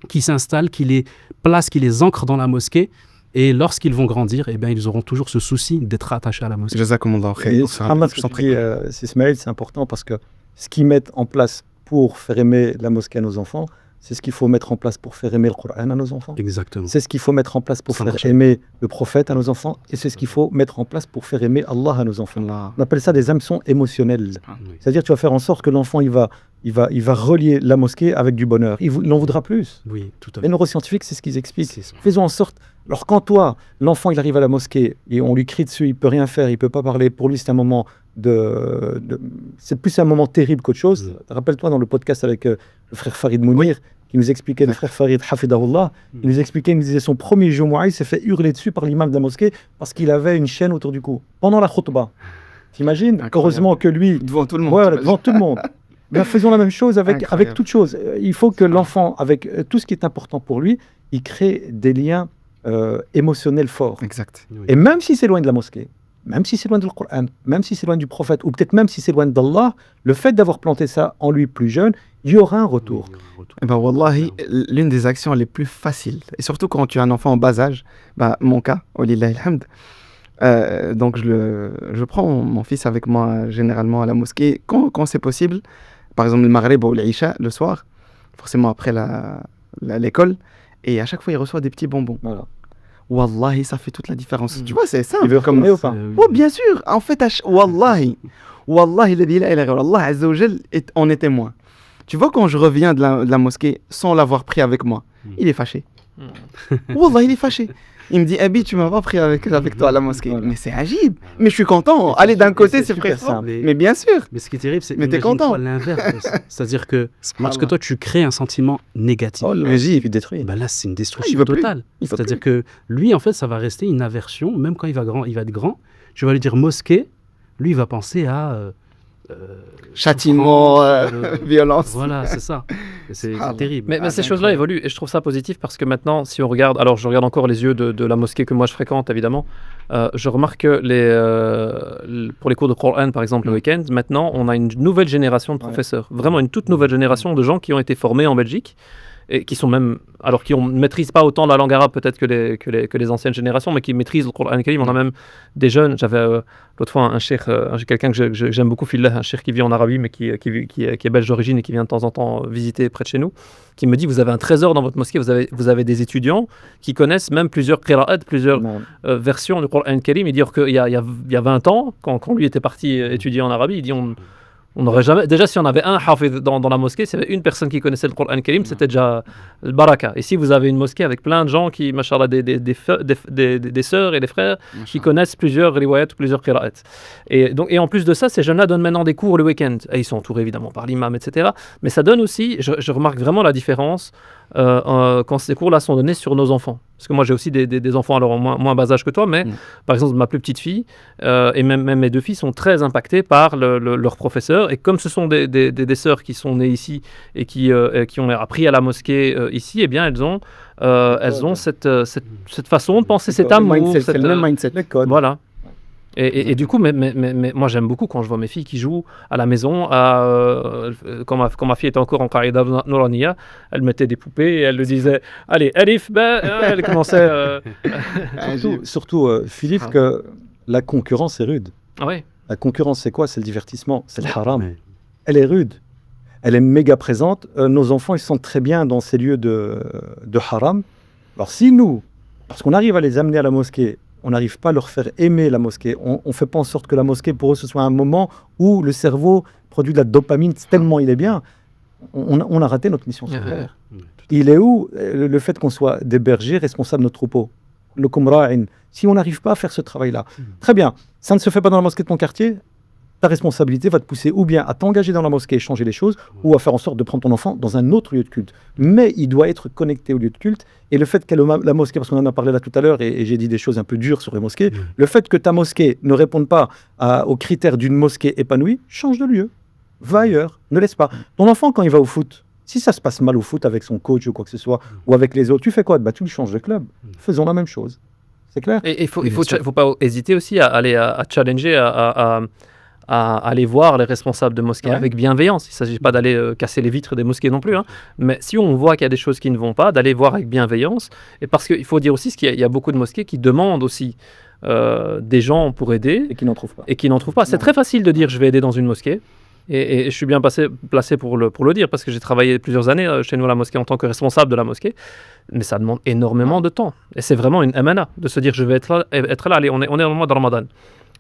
qui s'installe, qui les place, qui les ancre dans la mosquée. Et lorsqu'ils vont grandir, eh bien, ils auront toujours ce souci d'être attachés à la mosquée. Jazakumullah khair. Et ce que tu dis, c'est Ismaël, c'est important parce que ce qu'ils mettent en place pour faire aimer la mosquée à nos enfants, c'est ce qu'il faut mettre en place pour faire aimer le Coran à nos enfants. Exactement. C'est ce qu'il faut mettre en place pour Ça faire marche. aimer le prophète à nos enfants. Et c'est ce qu'il faut mettre en place pour faire aimer Allah à nos enfants. Allah. On appelle ça des hameçons émotionnels. Oui. C'est-à-dire tu vas faire en sorte que l'enfant, il va relier la mosquée avec du bonheur. Il en voudra plus. Oui, tout à Les fait. neuroscientifiques, c'est ce qu'ils expliquent. C'est ça. Faisons en sorte. Alors quand toi, l'enfant, il arrive à la mosquée et on lui crie dessus, il peut rien faire, il peut pas parler. Pour lui, c'est un moment c'est plus un moment terrible qu'autre chose. Rappelle-toi dans le podcast avec le frère Farid Mounir, qui nous expliquait, le frère Farid Hafidahullah, il nous expliquait, il nous disait son premier Jumu'ah, il s'est fait hurler dessus par l'imam de la mosquée parce qu'il avait une chaîne autour du cou pendant la khutbah. T'imagines? Incroyable. Heureusement que lui, Devant tout le monde. voilà, t'imagines. devant tout le monde. Ben, faisons la même chose avec Incroyable. toute chose. Il faut que l'enfant, avec tout ce qui est important pour lui, il crée des liens émotionnels forts. Exact. Oui. Et même si c'est loin de la mosquée, même si c'est loin du Coran, même si c'est loin du prophète, ou peut-être même si c'est loin d'Allah, le fait d'avoir planté ça en lui plus jeune, il y aura un retour. Oui, un retour. Eh ben, wallahi, l'une des actions les plus faciles, et surtout quand tu as un enfant en bas âge, bah, mon cas, walillahi alhamd, donc je prends mon fils avec moi généralement à la mosquée quand c'est possible, par exemple le maghrib ou l'isha le soir, forcément après l'école, et à chaque fois il reçoit des petits bonbons. Voilà. Wallahi, ça fait toute la différence. Tu vois, c'est simple. Il veut comme... retourner ou pas? Oh, bien sûr. En fait, wallahi, wallahi, Allah Azza wa Jal en est témoin. Tu vois, quand je reviens de la mosquée sans l'avoir pris avec moi, il est fâché. Wallah, il est fâché. Il me dit, Abi, tu m'as pas pris avec toi à la mosquée. Voilà. Mais c'est agib. Mais je suis content. Allez, d'un côté, c'est super fréquent. simple. Mais bien sûr. Mais ce qui est terrible, c'est Mais t'es imagine-toi content. l'inverse. C'est-à-dire que lorsque toi, tu crées un sentiment négatif, Oh, vas-y, il détruit. ben là, c'est une il destruction veut plus. totale. Il veut C'est-à-dire que lui, en fait, ça va rester une aversion, même quand il va être grand. Tu vas lui dire mosquée, lui, il va penser à Châtiment, violence. Voilà, c'est ça. Et c'est Subhanallah. terrible. Mais Ah, ces c'est choses-là incroyable. évoluent et je trouve ça positif parce que maintenant, si on regarde, alors je regarde encore les yeux de la mosquée que moi je fréquente évidemment, je remarque que pour les cours de Coran par exemple le week-end, maintenant on a une nouvelle génération de professeurs, vraiment une toute nouvelle génération de gens qui ont été formés en Belgique et qui sont même, alors qui ne maîtrisent pas autant la langue arabe peut-être que les anciennes générations, mais qui maîtrisent le Coran Karim. On a même des jeunes, j'avais l'autre fois un cheikh, quelqu'un que j'aime beaucoup, Fillah, un cheikh qui vit en Arabie, mais qui est belge d'origine et qui vient de temps en temps visiter près de chez nous, qui me dit, vous avez un trésor dans votre mosquée, vous avez des étudiants qui connaissent même plusieurs qira'at, plusieurs Non. versions du Coran Karim. Il dit qu'il y a 20 ans, quand lui était parti étudier en Arabie, il dit on n'aurait jamais. Déjà, si on avait un hafiz dans la mosquée, s'il y avait une personne qui connaissait le Coran Karim, c'était déjà le baraka. Et si vous avez une mosquée avec plein de gens qui, machallah, des sœurs et des frères qui connaissent plusieurs riwayat, plusieurs qira'at. Et en plus de ça, ces jeunes-là donnent maintenant des cours le week-end. Et ils sont entourés évidemment par l'imam, etc. Mais ça donne aussi, je remarque vraiment la différence quand ces cours-là sont donnés sur nos enfants. Parce que moi, j'ai aussi des enfants alors moins bas âge que toi, mais par exemple, ma plus petite fille et même mes deux filles sont très impactées par leur professeur. Et comme ce sont des sœurs qui sont nées ici et qui ont appris à la mosquée ici, eh bien, elles ont cette façon de penser, cet amour. C'est le même mindset. Les codes. Voilà. Et du coup, mais moi j'aime beaucoup quand je vois mes filles qui jouent à la maison. Quand ma fille était encore en Qaïda Nouraniya, elle mettait des poupées et elle le disait allez, Alif, elle commençait. Surtout, Philippe, que la concurrence est rude. Ah ouais. La concurrence, c'est quoi? C'est le divertissement, c'est le haram. Ouais. Elle est rude. Elle est méga présente. Nos enfants, ils se sentent très bien dans ces lieux de haram. Alors si nous, parce qu'on arrive à les amener à la mosquée, on n'arrive pas à leur faire aimer la mosquée, on ne fait pas en sorte que la mosquée, pour eux, ce soit un moment où le cerveau produit de la dopamine tellement il est bien, on a raté notre mission sur Terre. Il est où le fait qu'on soit des bergers responsables de notre troupeau? Le kumra'in. Si on n'arrive pas à faire ce travail-là, très bien, ça ne se fait pas dans la mosquée de ton quartier, ta responsabilité va te pousser ou bien à t'engager dans la mosquée et changer les choses, ou à faire en sorte de prendre ton enfant dans un autre lieu de culte. Mais il doit être connecté au lieu de culte. Et le fait que la mosquée, parce qu'on en a parlé là tout à l'heure, et j'ai dit des choses un peu dures sur les mosquées, le fait que ta mosquée ne réponde pas aux critères d'une mosquée épanouie, change de lieu. Va ailleurs, ne laisse pas. Ton enfant, quand il va au foot, si ça se passe mal au foot avec son coach ou quoi que ce soit, ou avec les autres, tu fais quoi? Bah, tu le changes de club. Faisons la même chose. C'est clair? Et il Oui, bien sûr. faut pas hésiter aussi à aller à challenger, à aller voir les responsables de mosquées Ouais. avec bienveillance. Il ne s'agit pas d'aller casser les vitres des mosquées non plus, hein. Mais si on voit qu'il y a des choses qui ne vont pas, d'aller voir avec bienveillance. Et parce qu'il faut dire aussi il y a beaucoup de mosquées qui demandent aussi des gens pour aider Et qui n'en trouvent pas. et qui n'en trouvent pas. C'est Ouais. très facile de dire je vais aider dans une mosquée. Et je suis bien placé pour le dire parce que j'ai travaillé plusieurs années chez nous à la mosquée en tant que responsable de la mosquée. Mais ça demande énormément de temps. Et c'est vraiment une amana de se dire je vais être là. Allez, on est dans le mois de Ramadan.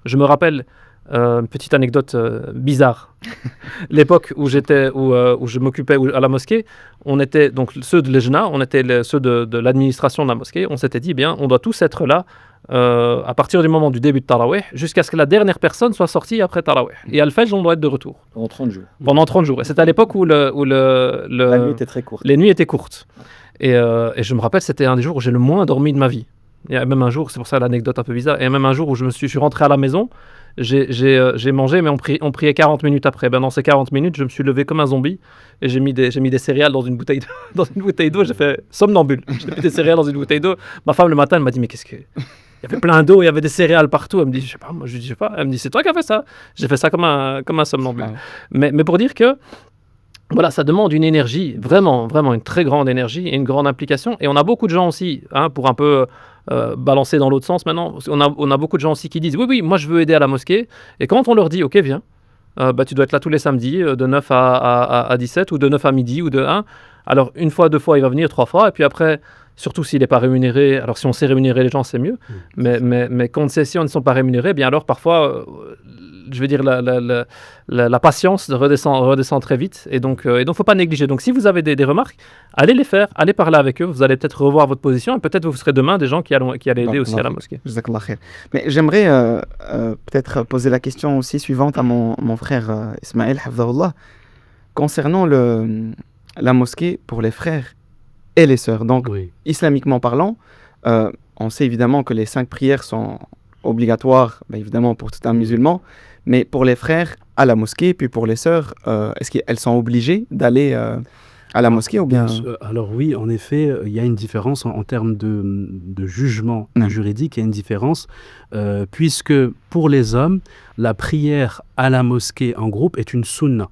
Je me rappelle une petite anecdote bizarre. L'époque où je m'occupais à la mosquée, on était donc ceux de l'Ejna, on était ceux de l'administration de la mosquée. On s'était dit bien, on doit tous être là à partir du moment du début de Tarawih jusqu'à ce que la dernière personne soit sortie après Tarawih. Et à Al-Fajr, on doit être de retour Pendant 30 jours. pendant 30 jours. Et c'était à l'époque où La nuit était très courte. les nuits étaient courtes. Et je me rappelle, c'était un des jours où j'ai le moins dormi de ma vie. Il y a même un jour, c'est pour ça l'anecdote un peu bizarre, et même un jour où je suis rentré à la maison, j'ai mangé, mais on priait 40 minutes après. Ben, dans ces 40 minutes, je me suis levé comme un zombie, et j'ai mis des céréales dans une bouteille dans une bouteille d'eau, j'ai fait somnambule. J'ai mis des céréales dans une bouteille d'eau. Ma femme, le matin, elle m'a dit, mais qu'est-ce que... Il y avait plein d'eau, il y avait des céréales partout. Elle me dit, je sais pas, moi je dis, je sais pas. Elle me dit, c'est toi qui as fait ça. J'ai fait ça comme un somnambule. Ah ouais. Mais pour dire que, voilà, ça demande une énergie, vraiment, vraiment une très grande énergie et une grande implication. Et on a beaucoup de gens aussi, hein, pour un peu balancer dans l'autre sens maintenant, parce on a beaucoup de gens aussi qui disent, oui, oui, moi je veux aider à la mosquée. Et quand on leur dit, ok, viens, bah, tu dois être là tous les samedis, de 9 à 17, ou de 9 à midi, ou de 1. Alors, une fois, deux fois, il va venir, trois fois, et puis après... Surtout s'il n'est pas rémunéré. Alors, si on sait rémunérer les gens, c'est mieux. Mais quand on sait si on ne sont pas rémunérés, bien alors parfois, je veux dire, la patience redescend très vite. Et donc, il ne faut pas négliger. Donc, si vous avez des remarques, allez les faire, allez parler avec eux. Vous allez peut-être revoir votre position et peut-être vous serez demain des gens qui allaient aider aussi à la mosquée. Jazakallah khair. Mais j'aimerais peut-être poser la question aussi suivante à mon frère Ismaël Hafzahullah concernant la mosquée pour les frères et les sœurs. Donc, Oui. islamiquement parlant, on sait évidemment que les 5 prières sont obligatoires, évidemment pour tout un musulman, mais pour les frères à la mosquée, puis pour les sœurs, est-ce qu'elles sont obligées d'aller à la mosquée ou bien... Alors oui, en effet, il y a une différence en termes de jugement Ouais. juridique. Il y a une différence puisque pour les hommes, la prière à la mosquée en groupe est une sunna.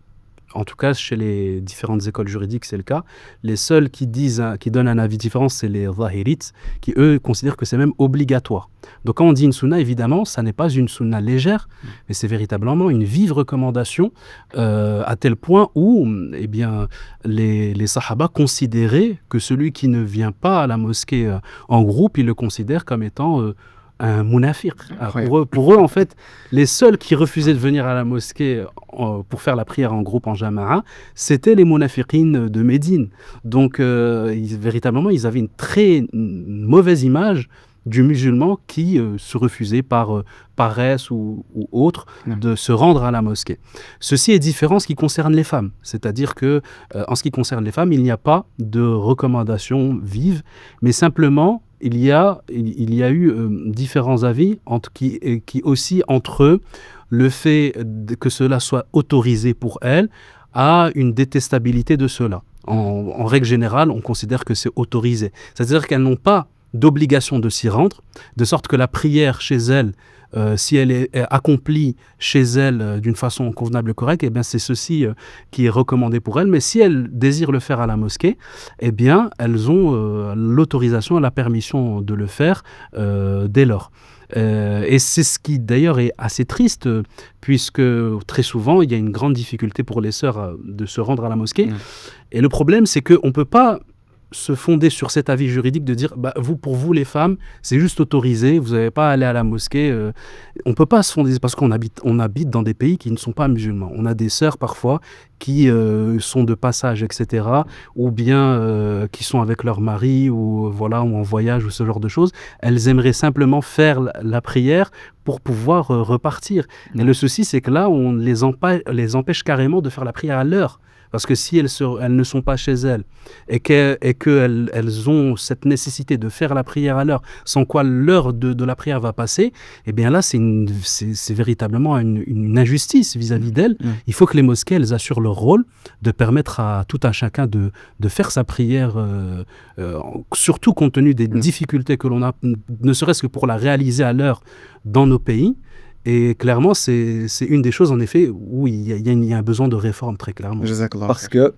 En tout cas, chez les différentes écoles juridiques, c'est le cas. Les seuls qui donnent un avis différent, c'est les zahirites, qui eux considèrent que c'est même obligatoire. Donc quand on dit une sunna, évidemment, ça n'est pas une sunna légère, mais c'est véritablement une vive recommandation à tel point où eh bien, les sahaba considéraient que celui qui ne vient pas à la mosquée en groupe, ils le considèrent comme étant un munafiq. Pour eux, en fait, les seuls qui refusaient de venir à la mosquée pour faire la prière en groupe en jama'a, c'était les munafiqines de Médine. Donc, véritablement, ils avaient une très mauvaise image du musulman qui se refusait par paresse ou autre de se rendre à la mosquée. Ceci est différent en ce qui concerne les femmes. C'est-à-dire que en ce qui concerne les femmes, il n'y a pas de recommandation vive, mais simplement il y a eu différents avis qui oscillent entre eux le fait que cela soit autorisé pour elles à une détestabilité de cela. En règle générale, on considère que c'est autorisé. C'est-à-dire qu'elles n'ont pas d'obligation de s'y rendre, de sorte que la prière chez elles, si elle est accomplie chez elles d'une façon convenable et correcte, eh bien c'est ceci qui est recommandé pour elles. Mais si elles désirent le faire à la mosquée, eh bien elles ont l'autorisation et la permission de le faire dès lors. Et c'est ce qui d'ailleurs est assez triste, puisque très souvent il y a une grande difficulté pour les sœurs de se rendre à la mosquée. Et le problème, c'est qu'on ne peut pas se fonder sur cet avis juridique de dire pour vous les femmes c'est juste autorisé, vous n'avez pas à aller à la mosquée. On ne peut pas se fonder parce qu'on habite dans des pays qui ne sont pas musulmans. On a des sœurs parfois qui sont de passage, etc., ou bien qui sont avec leur mari ou en voyage ou ce genre de choses. Elles aimeraient simplement faire la prière pour pouvoir repartir. Et le souci, c'est que là, on les empêche carrément de faire la prière à l'heure. Parce que si elles ne sont pas chez elles et qu'elles ont cette nécessité de faire la prière à l'heure, sans quoi l'heure de la prière va passer, eh bien là, c'est véritablement une injustice vis-à-vis d'elles. Il faut que les mosquées, elles assurent leur rôle de permettre à tout un chacun de faire sa prière, surtout compte tenu des difficultés que l'on a, ne serait-ce que pour la réaliser à l'heure dans nos pays. Et clairement, c'est une des choses, en effet, où il y a un besoin de réforme, très clairement. Parce que,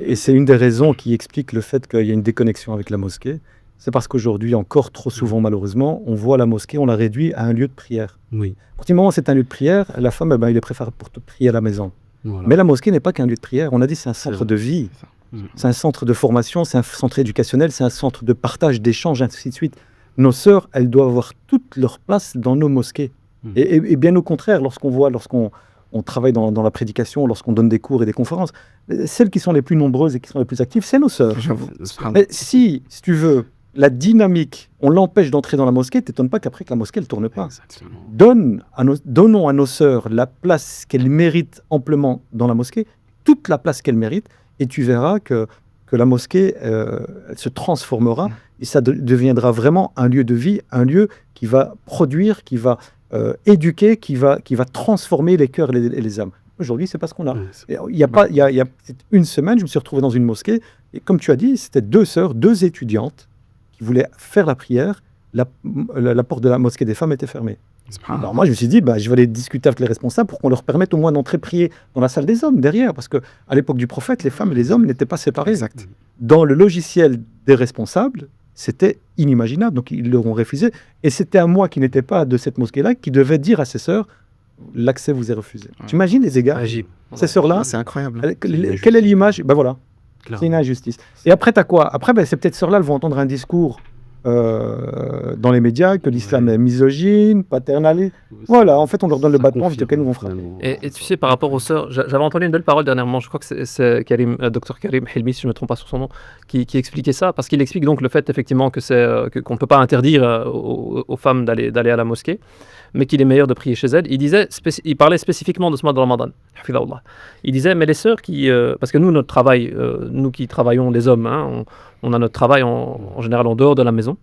et c'est une des raisons qui explique le fait qu'il y a une déconnexion avec la mosquée, c'est parce qu'aujourd'hui, encore trop souvent, malheureusement, on voit la mosquée, on la réduit à un lieu de prière. Oui. À partir du moment où c'est un lieu de prière, la femme, il est préférable pour te prier à la maison. Voilà. Mais la mosquée n'est pas qu'un lieu de prière. On a dit c'est un centre de vie, c'est un centre de formation, c'est un centre éducationnel, c'est un centre de partage, d'échange, ainsi de suite. Nos sœurs, elles doivent avoir toute leur place dans nos mosquées. Et bien au contraire, lorsqu'on travaille dans la prédication, lorsqu'on donne des cours et des conférences, celles qui sont les plus nombreuses et qui sont les plus actives, c'est nos sœurs. Mais si tu veux, la dynamique, on l'empêche d'entrer dans la mosquée, t'étonnes pas qu'après que la mosquée, elle tourne pas. Donnons à nos sœurs la place qu'elles méritent amplement dans la mosquée, toute la place qu'elles méritent, et tu verras que la mosquée elle se transformera et ça deviendra vraiment un lieu de vie, un lieu qui va produire, qui va éduquer, qui va transformer les cœurs et les âmes. Aujourd'hui, c'est pas ce qu'on a. Il y a une semaine, je me suis retrouvé dans une mosquée et comme tu as dit, c'était deux sœurs, deux étudiantes qui voulaient faire la prière. La porte de la mosquée des femmes était fermée. Alors moi, je me suis dit, je vais aller discuter avec les responsables pour qu'on leur permette au moins d'entrer prier dans la salle des hommes, derrière. Parce qu'à l'époque du prophète, les femmes et les hommes n'étaient pas séparés. Exact. Dans le logiciel des responsables, c'était inimaginable. Donc, ils leur ont refusé. Et c'était à moi, qui n'étais pas de cette mosquée-là, qui devait dire à ses sœurs, l'accès vous est refusé. Tu imagines les égards? Ces sœurs-là, c'est incroyable. quelle est l'image? Voilà, c'est une injustice. Et après, tu as quoi? Après, ces petites sœurs-là, elles vont entendre un discours dans les médias que l'islam est misogyne, paternaliste. Voilà, en fait, on leur donne le bâton, vite auquel nous vont frapper. Et tu sais, par rapport aux sœurs, j'avais entendu une belle parole dernièrement, je crois que c'est Dr Karim Helmi, si je ne me trompe pas sur son nom, qui expliquait ça, parce qu'il explique donc le fait, effectivement, qu'on ne peut pas interdire aux femmes d'aller à la mosquée, mais qu'il est meilleur de prier chez elles. Il parlait spécifiquement de ce mois de Ramadan. Il disait, mais les sœurs parce que nous, notre travail, nous qui travaillons, les hommes, on a notre travail en général en dehors de la maison.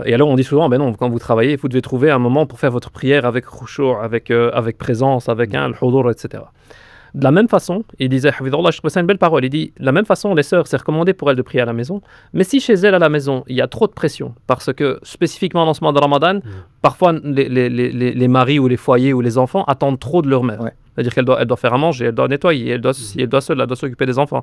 Et alors on dit souvent, non, quand vous travaillez, vous devez trouver un moment pour faire votre prière avec khushu', avec présence, avec le hudur, etc. De la même façon, il disait, je trouvais ça une belle parole, il dit, de la même façon, les sœurs, c'est recommandé pour elles de prier à la maison, mais si chez elles à la maison, il y a trop de pression, parce que spécifiquement dans ce mois de Ramadan, parfois les maris ou les foyers ou les enfants attendent trop de leur mère. Ouais. C'est-à-dire qu'elle doit faire à manger, elle doit nettoyer, elle doit s'occuper des enfants.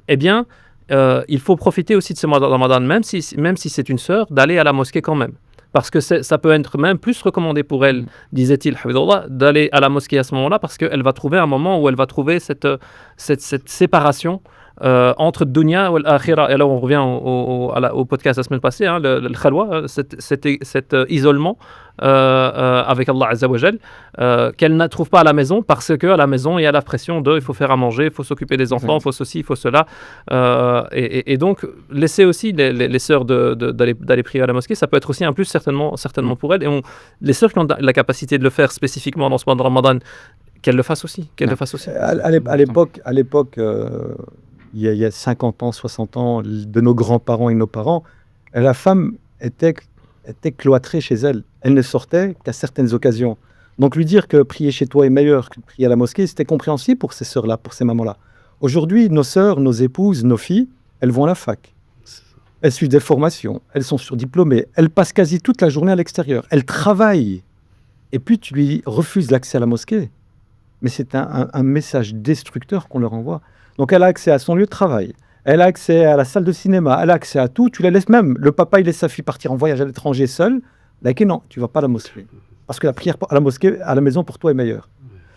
Eh bien, il faut profiter aussi de ce mois de Ramadan, même si c'est une sœur, d'aller à la mosquée quand même. Parce que ça peut être même plus recommandé pour elle, disait-il, d'aller à la mosquée à ce moment-là, parce qu'elle va trouver un moment où elle va trouver cette séparation entre dunya et l'akhira. Et là, on revient au podcast la semaine passée, le khalwa, cet isolement avec Allah Azza wa Jal, qu'elle ne trouve pas à la maison, parce qu'à la maison, il y a la pression il faut faire à manger, il faut s'occuper des enfants, il faut ceci, il faut cela. Et donc, laisser aussi les sœurs d'aller prier à la mosquée, ça peut être aussi un plus certainement pour elles. Et les sœurs qui ont la capacité de le faire spécifiquement dans ce mois de Ramadan, qu'elles le fassent aussi. À l'époque, il y a 50 ans, 60 ans, de nos grands-parents et nos parents, la femme était cloîtrée chez elle. Elle ne sortait qu'à certaines occasions. Donc lui dire que prier chez toi est meilleur que de prier à la mosquée, c'était compréhensible pour ces sœurs-là, pour ces mamans-là. Aujourd'hui, nos sœurs, nos épouses, nos filles, elles vont à la fac. Elles suivent des formations, elles sont surdiplômées, elles passent quasi toute la journée à l'extérieur. Elles travaillent. Et puis tu lui refuses l'accès à la mosquée. Mais c'est un message destructeur qu'on leur envoie. Donc elle a accès à son lieu de travail, elle a accès à la salle de cinéma, elle a accès à tout. Tu la laisses même, le papa il laisse sa fille partir en voyage à l'étranger seule. Là, non, tu vas pas à la mosquée. Parce que la prière à la mosquée, à la maison pour toi est meilleure.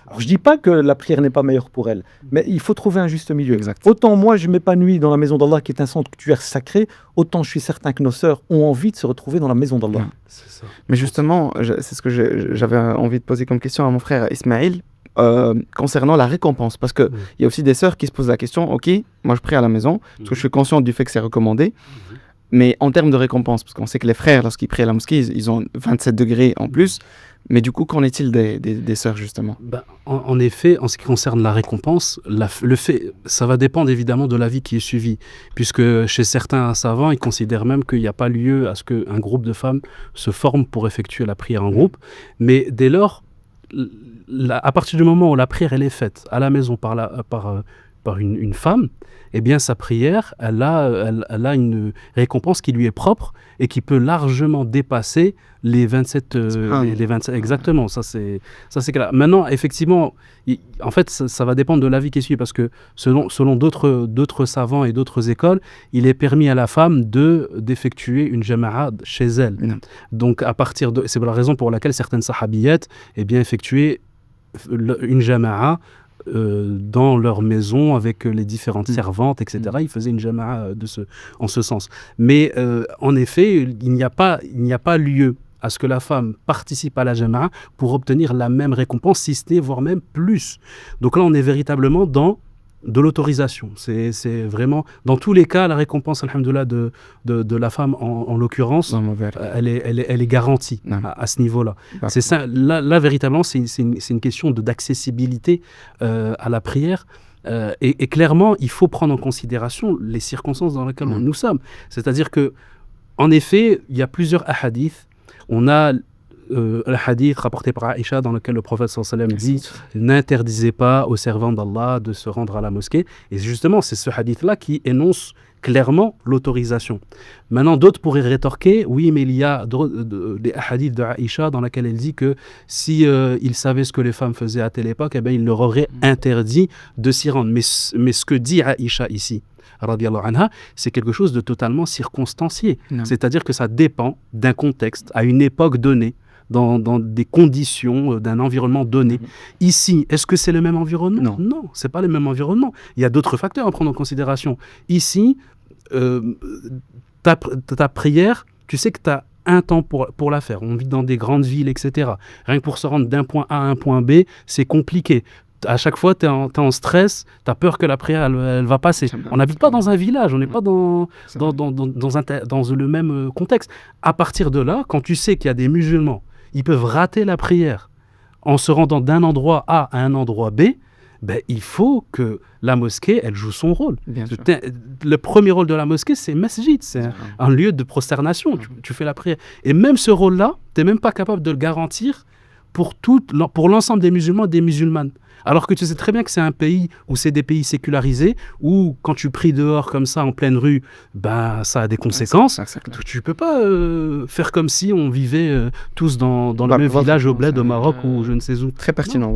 Alors je dis pas que la prière n'est pas meilleure pour elle, mais il faut trouver un juste milieu. Exact. Autant moi je m'épanouis dans la maison d'Allah qui est un sanctuaire sacré, autant je suis certain que nos sœurs ont envie de se retrouver dans la maison d'Allah. C'est ça. Mais justement, c'est ce que j'avais envie de poser comme question à mon frère Ismaël. Concernant la récompense, parce qu'il y a aussi des sœurs qui se posent la question, ok, moi je prie à la maison, parce que je suis conscient du fait que c'est recommandé, Mais en termes de récompense, parce qu'on sait que les frères, lorsqu'ils prient à la mosquée, ils ont 27 degrés en plus. Mais du coup, qu'en est-il des sœurs, justement? Ben, en effet, en ce qui concerne la récompense, le fait, ça va dépendre évidemment de l'avis qui est suivi, puisque chez certains savants, ils considèrent même qu'il n'y a pas lieu à ce qu'un groupe de femmes se forme pour effectuer la prière en groupe. Mais dès lors, à partir du moment où la prière elle est faite à la maison par une femme, eh bien sa prière, elle a une récompense qui lui est propre et qui peut largement dépasser les 27, les 27 exactement. Ça c'est clair. Maintenant, effectivement, en fait, ça va dépendre de l'avis qui suit, parce que selon d'autres savants et d'autres écoles, il est permis à la femme d'effectuer une jama'a chez elle. Donc à partir de, c'est la raison pour laquelle certaines sahabiyettes effectuaient une jama'a dans leur maison avec les différentes servantes, etc. Ils faisaient une jama'a en ce sens. Mais en effet, il n'y a pas lieu à ce que la femme participe à la jama'a pour obtenir la même récompense, si ce n'est voire même plus. Donc là, on est véritablement dans de l'autorisation. C'est vraiment, dans tous les cas, la récompense, alhamdoulilah, de la femme, en l'occurrence, elle est garantie à ce niveau-là. C'est ça, là, véritablement, c'est une question d'accessibilité à la prière. Et clairement, il faut prendre en considération les circonstances dans lesquelles nous sommes. C'est-à-dire que, en effet, il y a plusieurs hadiths. On a le hadith rapporté par Aïcha dans lequel le prophète sallallahu alayhi wa sallam dit « N'interdisez pas aux servants d'Allah de se rendre à la mosquée ». Et justement, c'est ce hadith-là qui énonce clairement l'autorisation. Maintenant, d'autres pourraient rétorquer « Oui, mais il y a des hadiths de Aïcha dans lesquels elle dit que si il savait ce que les femmes faisaient à telle époque, eh bien, il leur aurait interdit de s'y rendre. » Mais ce que dit Aïcha ici, radiyallahu anha, c'est quelque chose de totalement circonstancié. C'est-à-dire que ça dépend d'un contexte, à une époque donnée, dans des conditions, d'un environnement donné. Ici, est-ce que c'est le même environnement? Non, ce n'est pas le même environnement. Il y a d'autres facteurs à prendre en considération. Ici, ta prière, tu sais que tu as un temps pour la faire. On vit dans des grandes villes, etc. Rien que pour se rendre d'un point A à un point B, c'est compliqué. À chaque fois, tu es en stress, tu as peur que la prière, elle va passer. On n'habite pas dans un village, on n'est pas dans le même contexte. À partir de là, quand tu sais qu'il y a des musulmans, ils peuvent rater la prière en se rendant d'un endroit A à un endroit B, il faut que la mosquée, elle joue son rôle. Le premier rôle de la mosquée, c'est masjid, c'est un lieu de prosternation, tu fais la prière. Et même ce rôle-là, tu n'es même pas capable de le garantir pour l'ensemble des musulmans et des musulmanes. Alors que tu sais très bien que c'est un pays où c'est des pays sécularisés, où quand tu pries dehors comme ça en pleine rue, ça a des conséquences. Tu peux pas faire comme si on vivait tous dans le même village au bled au Maroc ou je ne sais où. Très pertinent.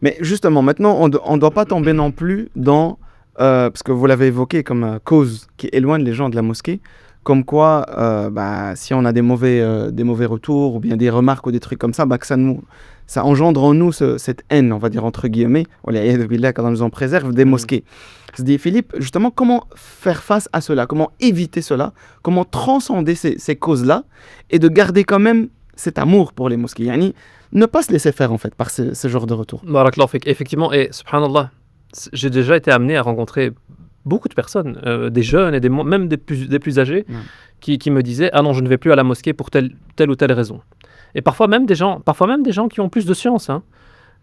Mais justement, maintenant, on ne doit pas tomber non plus dans, parce que vous l'avez évoqué comme cause qui éloigne les gens de la mosquée, comme quoi, si on a des mauvais retours ou bien des remarques ou des trucs comme ça, que ça engendre en nous cette haine, on va dire entre guillemets, quand on nous en préserve, des mosquées. Se dit Philippe, justement, comment faire face à cela? Comment éviter cela? Comment transcender ces causes-là et de garder quand même cet amour pour les mosquées? Yani, ne pas se laisser faire en fait par ce genre de retour. Barakallahu fik. Effectivement, et subhanallah, j'ai déjà été amené à rencontrer beaucoup de personnes, des jeunes et même des plus âgés, qui me disaient « Ah non, je ne vais plus à la mosquée pour telle ou telle raison ». Et parfois même des gens qui ont plus de science. Hein.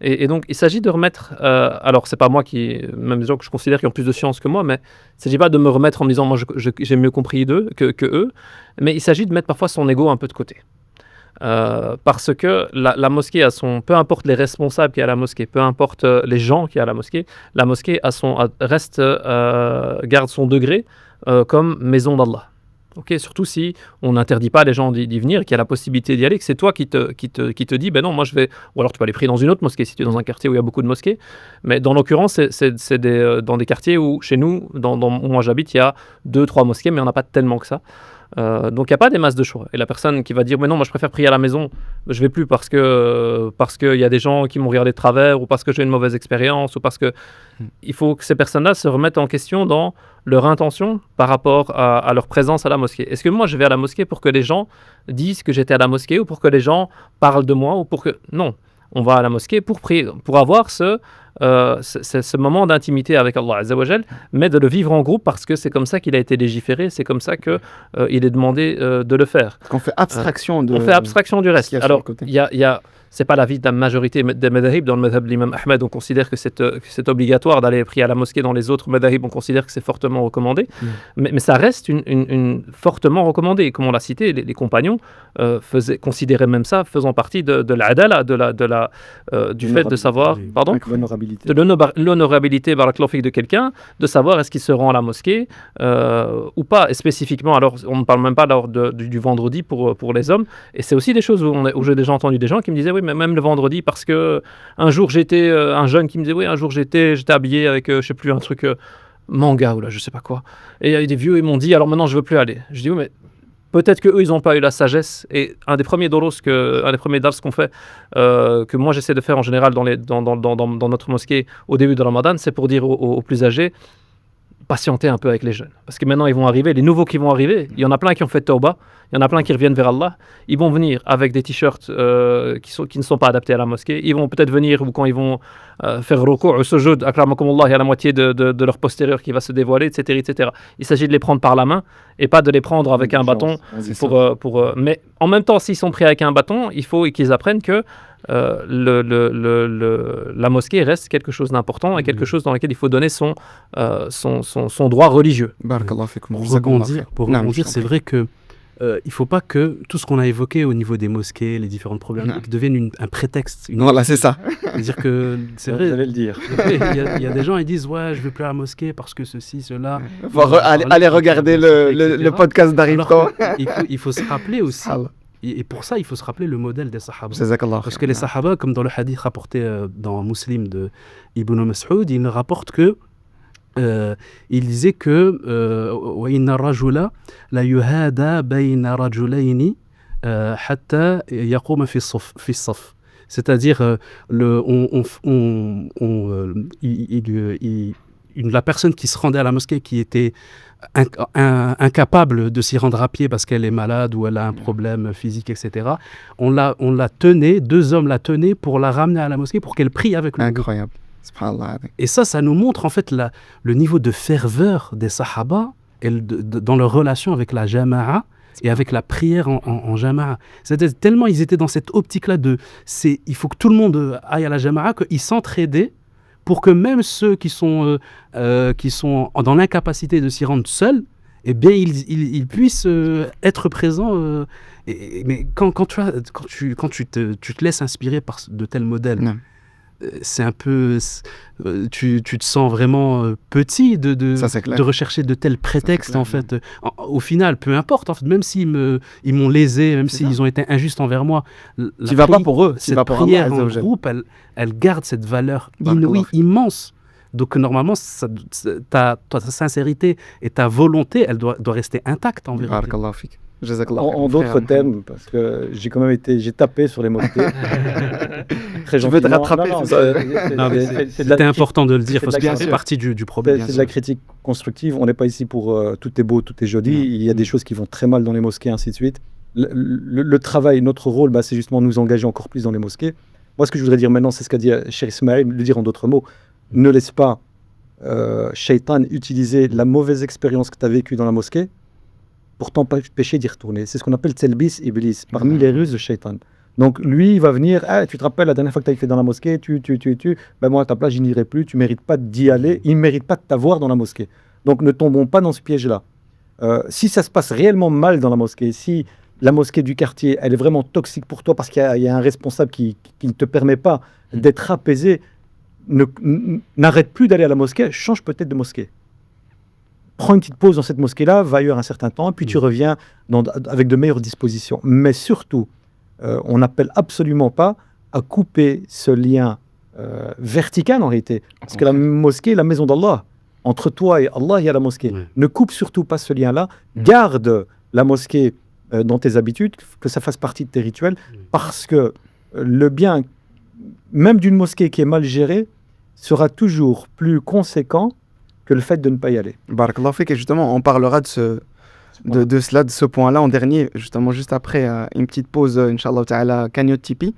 Et donc, il s'agit de remettre... alors, c'est pas moi même des gens que je considère qui ont plus de science que moi, mais il ne s'agit pas de me remettre en me disant « Moi, j'ai mieux compris d'eux que eux », mais il s'agit de mettre parfois son ego un peu de côté. Parce que la mosquée peu importe les responsables qui y a à la mosquée, peu importe les gens qui y a à la mosquée garde son degré comme maison d'Allah. Okay, surtout si on n'interdit pas les gens d'y venir, qu'il y a la possibilité d'y aller, que c'est toi qui te dis non, moi je vais, ou alors tu peux aller prier dans une autre mosquée si tu es dans un quartier où il y a beaucoup de mosquées, mais dans l'occurrence c'est dans des quartiers où chez nous, où moi j'habite, il y a 2-3 mosquées, mais il n'y en a pas tellement que ça. Donc il n'y a pas des masses de choix. Et la personne qui va dire mais non, moi je préfère prier à la maison, je vais plus parce que y a des gens qui m'ont regardé de travers, ou parce que j'ai une mauvaise expérience, ou parce que il faut que ces personnes-là se remettent en question dans leur intention par rapport à leur présence à la mosquée. Est-ce que moi je vais à la mosquée pour que les gens disent que j'étais à la mosquée, ou pour que les gens parlent de moi, ou pour que... Non, on va à la mosquée pour prier, pour avoir c'est ce moment d'intimité avec Allah Azza wa Jal, mais de le vivre en groupe parce que c'est comme ça qu'il a été légiféré, c'est comme ça qu'il est demandé de le faire. Qu'on fait abstraction de... On fait abstraction du reste. qu'il y a sur Alors, le côté. il y a c'est pas l'avis de la majorité des madhahib. Dans le madhab de l'imam Ahmed, on considère que c'est obligatoire d'aller prier à la mosquée. Dans les autres madhahib, on considère que c'est fortement recommandé. Mais ça reste une fortement recommandé. Comme on l'a cité, les compagnons considéraient même ça faisant partie de l'adala, du fait de savoir... Oui. Pardon Avec l'honorabilité. de l'honorabilité barakallahu fik, de quelqu'un, de savoir est-ce qu'il se rend à la mosquée ou pas. Et spécifiquement, alors on ne parle même pas alors du vendredi pour les hommes. Et c'est aussi des choses où j'ai déjà entendu des gens qui me disaient oui, mais même le vendredi, parce que un jour j'étais, un jeune qui me disait oui, un jour j'étais habillé avec, je sais plus, un truc manga ou là, je sais pas quoi. Et il y a des vieux, ils m'ont dit alors maintenant je veux plus aller. Je dis oui, mais peut-être qu'eux, ils n'ont pas eu la sagesse. Et un des premiers dars qu'on fait, que moi j'essaie de faire en général dans notre mosquée au début de Ramadan, c'est pour dire aux plus âgés, patienter un peu avec les jeunes. Parce que maintenant, ils vont arriver, les nouveaux qui vont arriver, il y en a plein qui ont fait tauba, il y en a plein qui reviennent vers Allah. Ils vont venir avec des t-shirts qui ne sont pas adaptés à la mosquée. Ils vont peut-être venir, ou quand ils vont faire ruku' sujud, akramakumullah, il y a la moitié de leur postérieur qui va se dévoiler, etc., etc. Il s'agit de les prendre par la main et pas de les prendre avec un bâton. Mais en même temps, s'ils sont pris avec un bâton, il faut qu'ils apprennent que la mosquée reste quelque chose d'important et quelque chose dans lequel il faut donner son droit religieux. Barakallahu fikum. Pour rebondir, c'est vrai que il ne faut pas que tout ce qu'on a évoqué au niveau des mosquées, les différentes problématiques, devienne un prétexte. Voilà, c'est ça. C'est-à-dire que c'est vrai. J'allais le dire. Il y a des gens qui disent ouais, je ne veux plus à la mosquée parce que ceci, cela. Allez regarder le podcast d'Arif Tao. Il faut se rappeler aussi. Et pour ça, il faut se rappeler le modèle des Sahaba. Jazakallah. Parce que les Sahaba, comme dans le hadith rapporté dans Muslim de Ibn Mas'ud, il rapporte que il disait que وَإِنَّ الرَّجُلَ لَيُهَادَى بَيْنَ رَجُلَيْنِ حَتَّى يَقُومَ في الصف. C'est-à-dire, la personne qui se rendait à la mosquée, qui était incapable de s'y rendre à pied parce qu'elle est malade ou elle a un problème physique, etc., on la tenait, deux hommes la tenaient pour la ramener à la mosquée pour qu'elle prie avec lui. Incroyable. Et ça nous montre en fait le niveau de ferveur des Sahaba et dans leur relation avec la Jama'a et avec la prière en Jama'a. C'est-à-dire tellement ils étaient dans cette optique-là il faut que tout le monde aille à la Jama'a, qu'ils s'entraidaient pour que même ceux qui sont dans l'incapacité de s'y rendre seuls, eh bien ils puissent être présents. Mais quand tu te laisses inspirer par de tels modèles, c'est un peu, tu te sens vraiment petit de rechercher de tels prétextes en fait. Au final, peu importe, en fait, même s'ils m'ont lésé, même s'ils ont été injustes envers moi, tu vas pas pour eux. Cette prière en groupe, elle garde cette valeur inouïe, immense. Donc normalement, ta sincérité et ta volonté, elle doit rester intacte en vérité. Barakallahu fik. En d'autres termes, parce que j'ai tapé sur les mosquées. Je veux te rattraper. C'était important de le dire, parce que ça fait partie du problème. C'est de la critique constructive. On n'est pas ici pour tout est beau, tout est joli. Il y a des choses qui vont très mal dans les mosquées, ainsi de suite. Le travail, notre rôle, c'est justement nous engager encore plus dans les mosquées. Moi, ce que je voudrais dire maintenant, c'est ce qu'a dit Cheikh Ismaël, le dire en d'autres mots. Ne laisse pas Shaitan utiliser la mauvaise expérience que tu as vécue dans la mosquée pour t'empêcher d'y retourner. C'est ce qu'on appelle Tselbis Iblis, parmi les ruses de Shaitan. Donc lui, il va venir, tu te rappelles la dernière fois que tu as été dans la mosquée, moi à ta place, je n'irai plus, tu ne mérites pas d'y aller, il ne mérite pas de t'avoir dans la mosquée. Donc ne tombons pas dans ce piège-là. Si ça se passe réellement mal dans la mosquée, si la mosquée du quartier, elle est vraiment toxique pour toi parce qu'il y a un responsable qui ne te permet pas d'être apaisé, n'arrête plus d'aller à la mosquée, change peut-être de mosquée. Prends une petite pause dans cette mosquée-là, va ailleurs un certain temps, puis tu reviens avec de meilleures dispositions. Mais surtout, on n'appelle absolument pas à couper ce lien vertical en réalité. Parce que la mosquée est la maison d'Allah. Entre toi et Allah, il y a la mosquée. Oui. Ne coupe surtout pas ce lien-là. Garde la mosquée dans tes habitudes, que ça fasse partie de tes rituels, parce que le bien, même d'une mosquée qui est mal gérée, sera toujours plus conséquent que le fait de ne pas y aller. Barakallahu fik, et justement, on parlera de ce point-là en dernier, justement, juste après une petite pause, Inch'Allah Ta'ala, cagnotte Tipeee.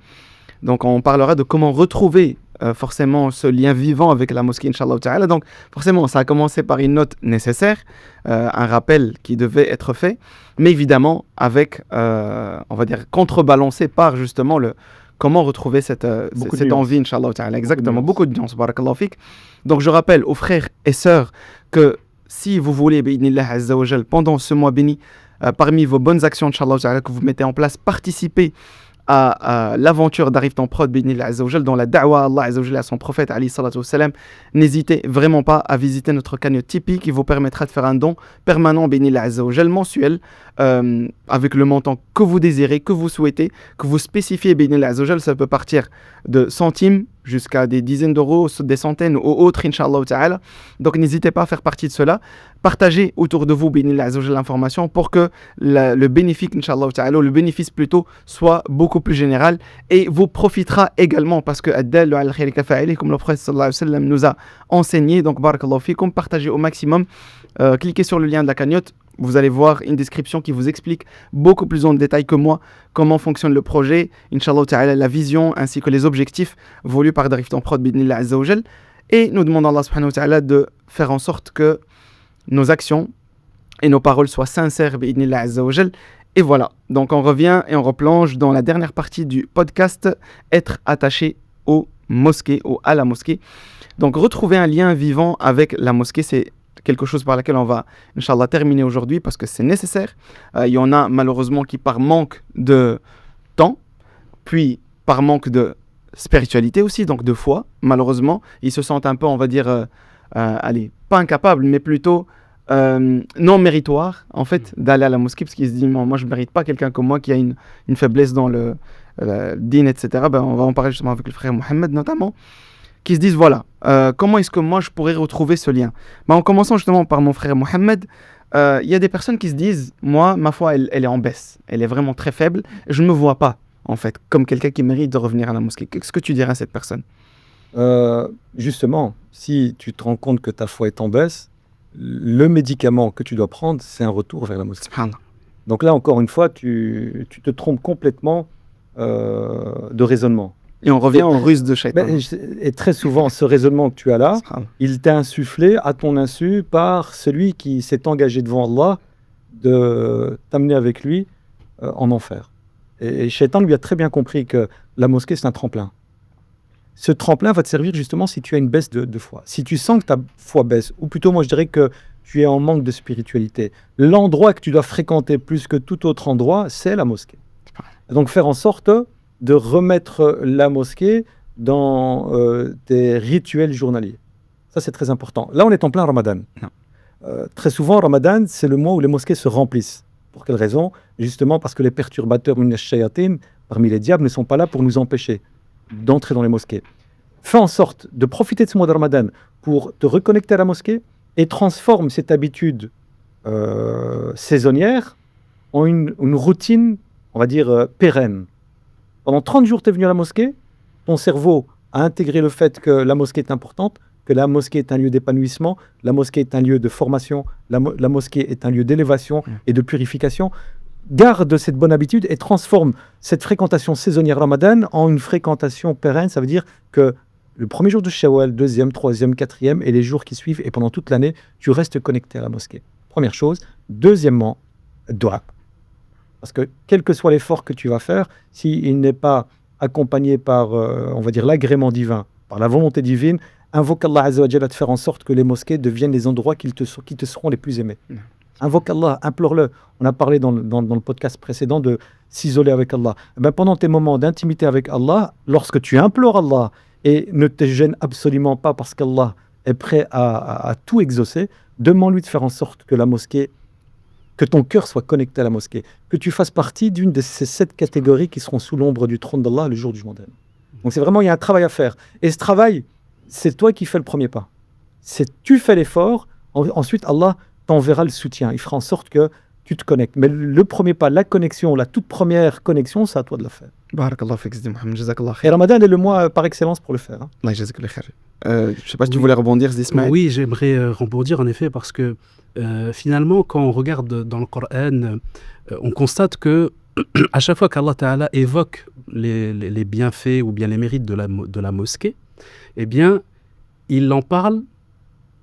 Donc, on parlera de comment retrouver forcément ce lien vivant avec la mosquée, Inch'Allah Ta'ala. Donc forcément, ça a commencé par une note nécessaire, un rappel qui devait être fait, mais évidemment avec, on va dire, contrebalancé par justement le comment retrouver cette envie, Inch'Allah Ta'ala. Exactement, beaucoup de nuances, barakallahu fik. Donc je rappelle aux frères et sœurs que si vous voulez, bi'idnillah azza wa jal, pendant ce mois béni, parmi vos bonnes actions, Inch'Allah Ta'ala, que vous mettez en place, participez à l'aventure d'Arrive ton prod, bi'idnillah azza wa jal, dans la da'wa à Allah azza wa jal, à son prophète, alayhi salatu wa salam. N'hésitez vraiment pas à visiter notre cagnotte Tipeee qui vous permettra de faire un don permanent, bi'idnillah azza wa jal, mensuel, avec le montant que vous désirez, que vous souhaitez, que vous spécifiez, bi'idnillah azza wa jal. Ça peut partir de centimes jusqu'à des dizaines d'euros, des centaines ou autres, Inch'Allah Ta'ala. Donc n'hésitez pas à faire partie de cela. Partagez autour de vous, bi'idnillah azza wa jal, l'information pour que le bénéfice, Inch'Allah Ta'ala, le bénéfice plutôt, soit beaucoup plus général et vous profitera également parce que ad-dallu ala al-khayri kafa'ili, comme le prophète sallallahu alayhi wa sallam nous a enseigné. Donc barakallahu fikum, partagez au maximum. Cliquez sur le lien de la cagnotte. Vous allez voir une description qui vous explique beaucoup plus en détail que moi comment fonctionne le projet, Inch'Allah Ta'ala, la vision ainsi que les objectifs voulus par Darif ton prod, bi'idnillah azza wa jal. Et nous demandons à Allah subhanahu wa ta'ala de faire en sorte que nos actions et nos paroles soient sincères, bi'idnillah azza wa jal. Et voilà, donc on revient et on replonge dans la dernière partie du podcast, être attaché aux mosquées, à la mosquée. Donc retrouver un lien vivant avec la mosquée, c'est quelque chose par laquelle on va, Inch'Allah, terminer aujourd'hui parce que c'est nécessaire. Il y en a malheureusement qui par manque de temps, puis par manque de spiritualité aussi, donc de foi, malheureusement, ils se sentent un peu, on va dire, allez, pas incapables, mais plutôt non méritoires, en fait, d'aller à la mosquée parce qu'ils se disent, moi je ne mérite pas quelqu'un comme moi qui a une faiblesse dans le din, etc. Ben, on va en parler justement avec le frère Mohamed notamment, qui se disent, voilà, comment est-ce que moi je pourrais retrouver ce lien? En commençant justement par mon frère Mohamed, il y a des personnes qui se disent, moi, ma foi, elle est en baisse, elle est vraiment très faible, je ne me vois pas, en fait, comme quelqu'un qui mérite de revenir à la mosquée. Qu'est-ce que tu dirais à cette personne? Justement, si tu te rends compte que ta foi est en baisse, le médicament que tu dois prendre, c'est un retour vers la mosquée. Donc là, encore une fois, tu te trompes complètement de raisonnement. Et on revient en ruse de shaitan. Et très souvent, ce raisonnement que tu as là, il t'est insufflé à ton insu par celui qui s'est engagé devant Allah de t'amener avec lui en enfer. Et shaitan lui a très bien compris que la mosquée, c'est un tremplin. Ce tremplin va te servir justement si tu as une baisse de foi. Si tu sens que ta foi baisse, ou plutôt moi je dirais que tu es en manque de spiritualité, l'endroit que tu dois fréquenter plus que tout autre endroit, c'est la mosquée. Donc faire en sorte de remettre la mosquée dans tes rituels journaliers. Ça, c'est très important. Là, on est en plein Ramadan. Très souvent, Ramadan, c'est le mois où les mosquées se remplissent. Pour quelle raison? Justement parce que les perturbateurs minash-shayatin, parmi les diables, ne sont pas là pour nous empêcher d'entrer dans les mosquées. Fais en sorte de profiter de ce mois de Ramadan pour te reconnecter à la mosquée et transforme cette habitude saisonnière en une routine, on va dire, pérenne. Pendant 30 jours, tu es venu à la mosquée, ton cerveau a intégré le fait que la mosquée est importante, que la mosquée est un lieu d'épanouissement, la mosquée est un lieu de formation, la mosquée est un lieu d'élévation et de purification. Garde cette bonne habitude et transforme cette fréquentation saisonnière Ramadan en une fréquentation pérenne. Ça veut dire que le premier jour de Shawwal, deuxième, troisième, quatrième et les jours qui suivent et pendant toute l'année, tu restes connecté à la mosquée. Première chose. Deuxièmement, dua. Parce que quel que soit l'effort que tu vas faire, s'il n'est pas accompagné par, on va dire, l'agrément divin, par la volonté divine, invoque Allah Azza wa Jalla de faire en sorte que les mosquées deviennent les endroits qui te seront les plus aimés. Invoque Allah, implore-le. On a parlé dans le podcast précédent de s'isoler avec Allah. Pendant tes moments d'intimité avec Allah, lorsque tu implores Allah et ne te gêne absolument pas parce qu'Allah est prêt à tout exaucer, demande-lui de faire en sorte que la mosquée, que ton cœur soit connecté à la mosquée, que tu fasses partie d'une de ces 7 catégories qui seront sous l'ombre du trône d'Allah le jour du jugement dernier. Donc c'est vraiment, il y a un travail à faire. Et ce travail, c'est toi qui fais le premier pas. Tu fais l'effort, ensuite Allah t'enverra le soutien. Il fera en sorte que tu te connectes. Mais le premier pas, la connexion, la toute première connexion, c'est à toi de la faire. Barakallah fik, Sidi Mohamed, jazakallah Et khair. Ramadan est le mois par excellence pour le faire. Allah jazakallah khair. Je sais pas si tu voulais rebondir, Ismaël. Oui, j'aimerais rebondir en effet parce que finalement, quand on regarde dans le Coran, on constate que à chaque fois qu'Allah Ta'ala évoque les bienfaits ou bien les mérites de la mosquée, eh bien, il en parle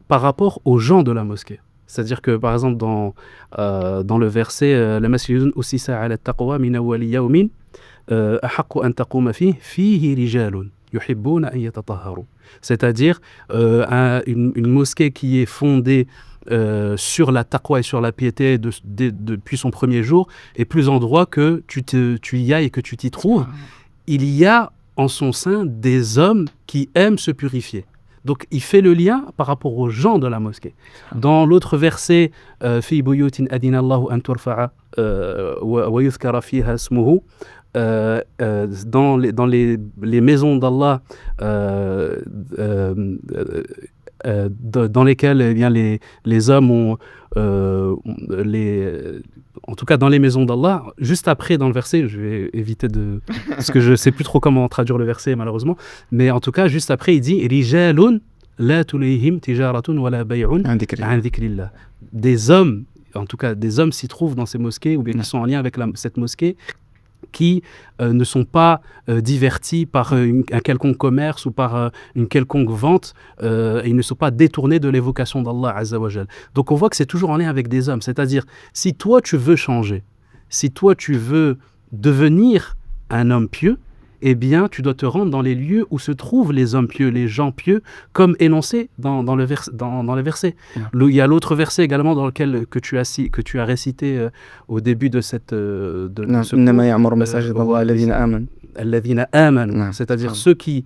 par rapport aux gens de la mosquée. C'est-à-dire que, par exemple, dans le verset « La masjidun ussisa ala taqwa min awwali yawmin ahaqqu an taquma fihi rijalun yuhibbuna an yatatahharu » c'est-à-dire une mosquée qui est fondée sur la taqwa et sur la piété depuis son premier jour est plus en droit que tu y ailles et que tu t'y trouves. Il y a en son sein des hommes qui aiment se purifier. Donc, il fait le lien par rapport aux gens de la mosquée. Dans l'autre verset, Fi buyutin adina Allahu an turfa'a wa yuzkara fiha ismuhu, dans les maisons d'Allah, dans lesquelles eh bien, les hommes ont en tout cas dans les maisons d'Allah, juste après dans le verset, je vais éviter parce que je ne sais plus trop comment traduire le verset malheureusement, mais en tout cas juste après il dit rijalun la tulihim tijaratun wala bay'un an dhikrillah. Des hommes, en tout cas des hommes s'y trouvent dans ces mosquées ou bien qui sont en lien avec cette mosquée, qui ne sont pas divertis par un quelconque commerce ou par une quelconque vente, et ils ne sont pas détournés de l'évocation d'Allah Azza wa Jal. Donc on voit que c'est toujours en lien avec des hommes, c'est-à-dire si toi tu veux changer, si toi tu veux devenir un homme pieux, eh bien tu dois te rendre dans les lieux où se trouvent les hommes pieux, les gens pieux, comme énoncé dans les versets. Il y a l'autre verset également dans lequel que tu as récité au début de cette c'est-à-dire ceux qui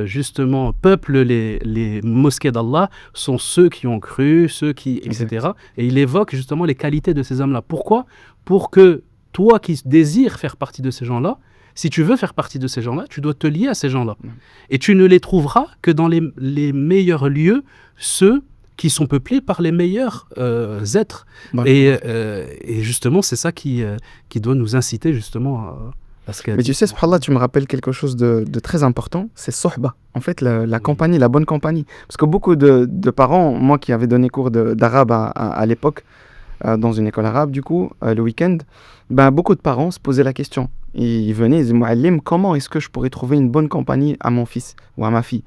justement peuplent les mosquées d'Allah sont ceux qui ont cru, ceux qui etc. Et il évoque justement les qualités de ces hommes-là. Pourquoi ? Pour que toi qui désires faire partie de ces gens-là, si tu veux faire partie de ces gens-là, tu dois te lier à ces gens-là. Et tu ne les trouveras que dans les meilleurs lieux, ceux qui sont peuplés par les meilleurs êtres. Et justement, c'est ça qui doit nous inciter justement à ce qu'elle Mais dit. tu sais, subhanallah, tu me rappelles quelque chose de très important, c'est sohba. En fait, la compagnie, la bonne compagnie. Parce que beaucoup de parents, moi qui avais donné cours d'arabe à l'époque, dans une école arabe, du coup, le week-end, beaucoup de parents se posaient la question. Ils venaient, ils disaient, Mouallim, comment est-ce que je pourrais trouver une bonne compagnie à mon fils ou à ma fille ?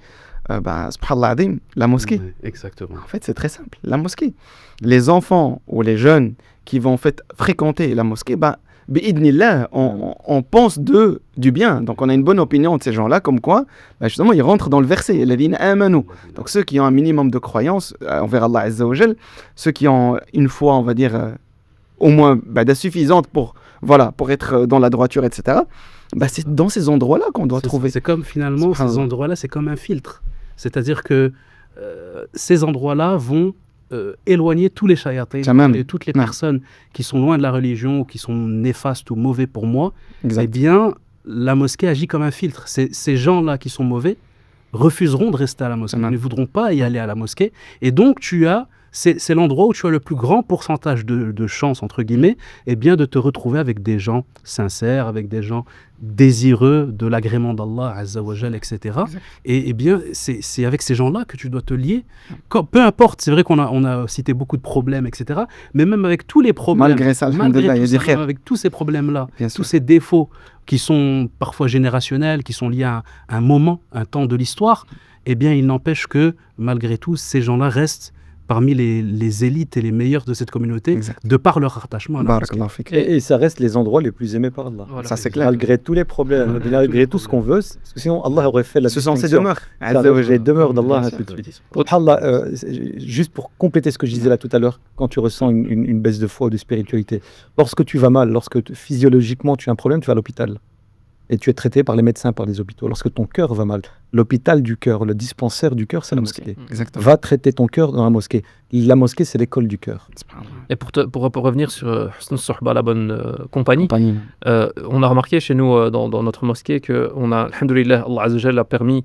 Subhanallah adim, la mosquée. Oui, exactement. En fait, c'est très simple, la mosquée. Les enfants ou les jeunes qui vont en fait fréquenter la mosquée, bi'idnillah, on pense d'eux du bien. Donc, on a une bonne opinion de ces gens-là, comme quoi, justement, ils rentrent dans le verset. Alladhina amanu. Donc, ceux qui ont un minimum de croyance envers Allah Azza wa Jal, ceux qui ont une foi, on va dire, au moins suffisante pour être dans la droiture, etc. C'est dans ces endroits-là qu'on doit trouver. C'est comme finalement, ces endroits-là, c'est comme un filtre. C'est-à-dire que ces endroits-là vont éloigner tous les shayatins et toutes les personnes qui sont loin de la religion ou qui sont néfastes ou mauvais pour moi. Exact. Eh bien, la mosquée agit comme un filtre. Ces gens-là qui sont mauvais refuseront de rester à la mosquée, ne voudront pas y aller à la mosquée. Et donc, c'est l'endroit où tu as le plus grand pourcentage de chance, entre guillemets, de te retrouver avec des gens sincères, avec des gens désireux de l'agrément d'Allah, Azza wa Jal, etc. Et bien, c'est avec ces gens-là que tu dois te lier. Peu importe, c'est vrai qu'on a cité beaucoup de problèmes, etc. Mais même avec tous les problèmes, malgré ça, avec tous ces problèmes-là, tous ces défauts qui sont parfois générationnels, qui sont liés à un moment, un temps de l'histoire, il n'empêche que, malgré tout, ces gens-là restent parmi les élites et les meilleurs de cette communauté, de par leur attachement à la mosquée. Et ça reste les endroits les plus aimés par Allah. Voilà, ça c'est clair. Malgré tous les problèmes, malgré tout ce qu'on veut, sinon Allah aurait fait la distinction. Ce sont ces demeures d'Allah tout de suite. Subhanallah, juste pour compléter ce que je disais là tout à l'heure, quand tu ressens une baisse de foi ou de spiritualité, lorsque tu vas mal, lorsque physiologiquement tu as un problème, tu vas à l'hôpital. Et tu es traité par les médecins, par les hôpitaux. Lorsque ton cœur va mal, l'hôpital du cœur, le dispensaire du cœur, c'est la mosquée. Exactement. Va traiter ton cœur dans la mosquée. La mosquée, c'est l'école du cœur. Et pour revenir sur Husn Sohba, la bonne compagnie, on a remarqué chez nous dans notre mosquée qu'on a, alhamdoulilah, Allah Azza wa Jalla a permis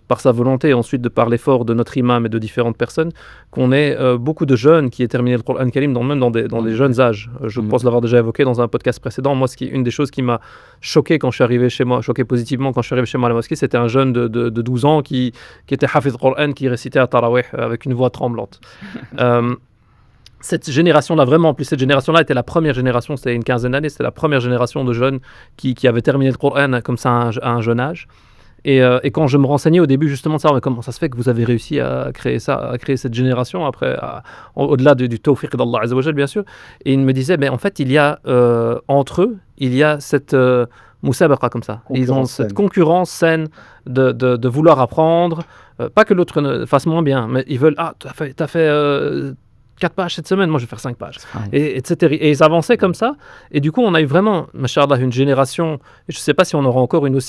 par sa volonté et ensuite de par l'effort de notre imam et de différentes personnes, qu'on ait beaucoup de jeunes qui aient terminé le Coran Karim même dans des jeunes âges. Je pense l'avoir déjà évoqué dans un podcast précédent. Moi, une des choses qui m'a choqué quand je suis arrivé chez moi, choqué positivement quand je suis arrivé chez moi à la mosquée, c'était un jeune de 12 ans qui était Hafiz Coran, qui récitait à Tarawih avec une voix tremblante. Cette génération-là, vraiment, en plus cette génération-là était la première génération, c'était une quinzaine d'années, c'était la première génération de jeunes qui avaient terminé le Coran comme ça à un jeune âge. Et quand je me renseignais au début justement de savoir mais comment ça se fait que vous avez réussi à créer ça, à créer cette génération après, au-delà du tawfiq d'Allah Azza wa Jal, bien sûr. Et il me disait, en fait, il y a entre eux, il y a cette moussabaqa comme ça. Ils ont cette concurrence saine de vouloir apprendre, pas que l'autre ne fasse moins bien, mais ils veulent, t'as fait 4 pages cette semaine, moi je vais faire 5 pages. Etc. Et ils avançaient comme ça. Et du coup, on a eu vraiment, machallah, une génération, et je ne sais pas si on aura encore une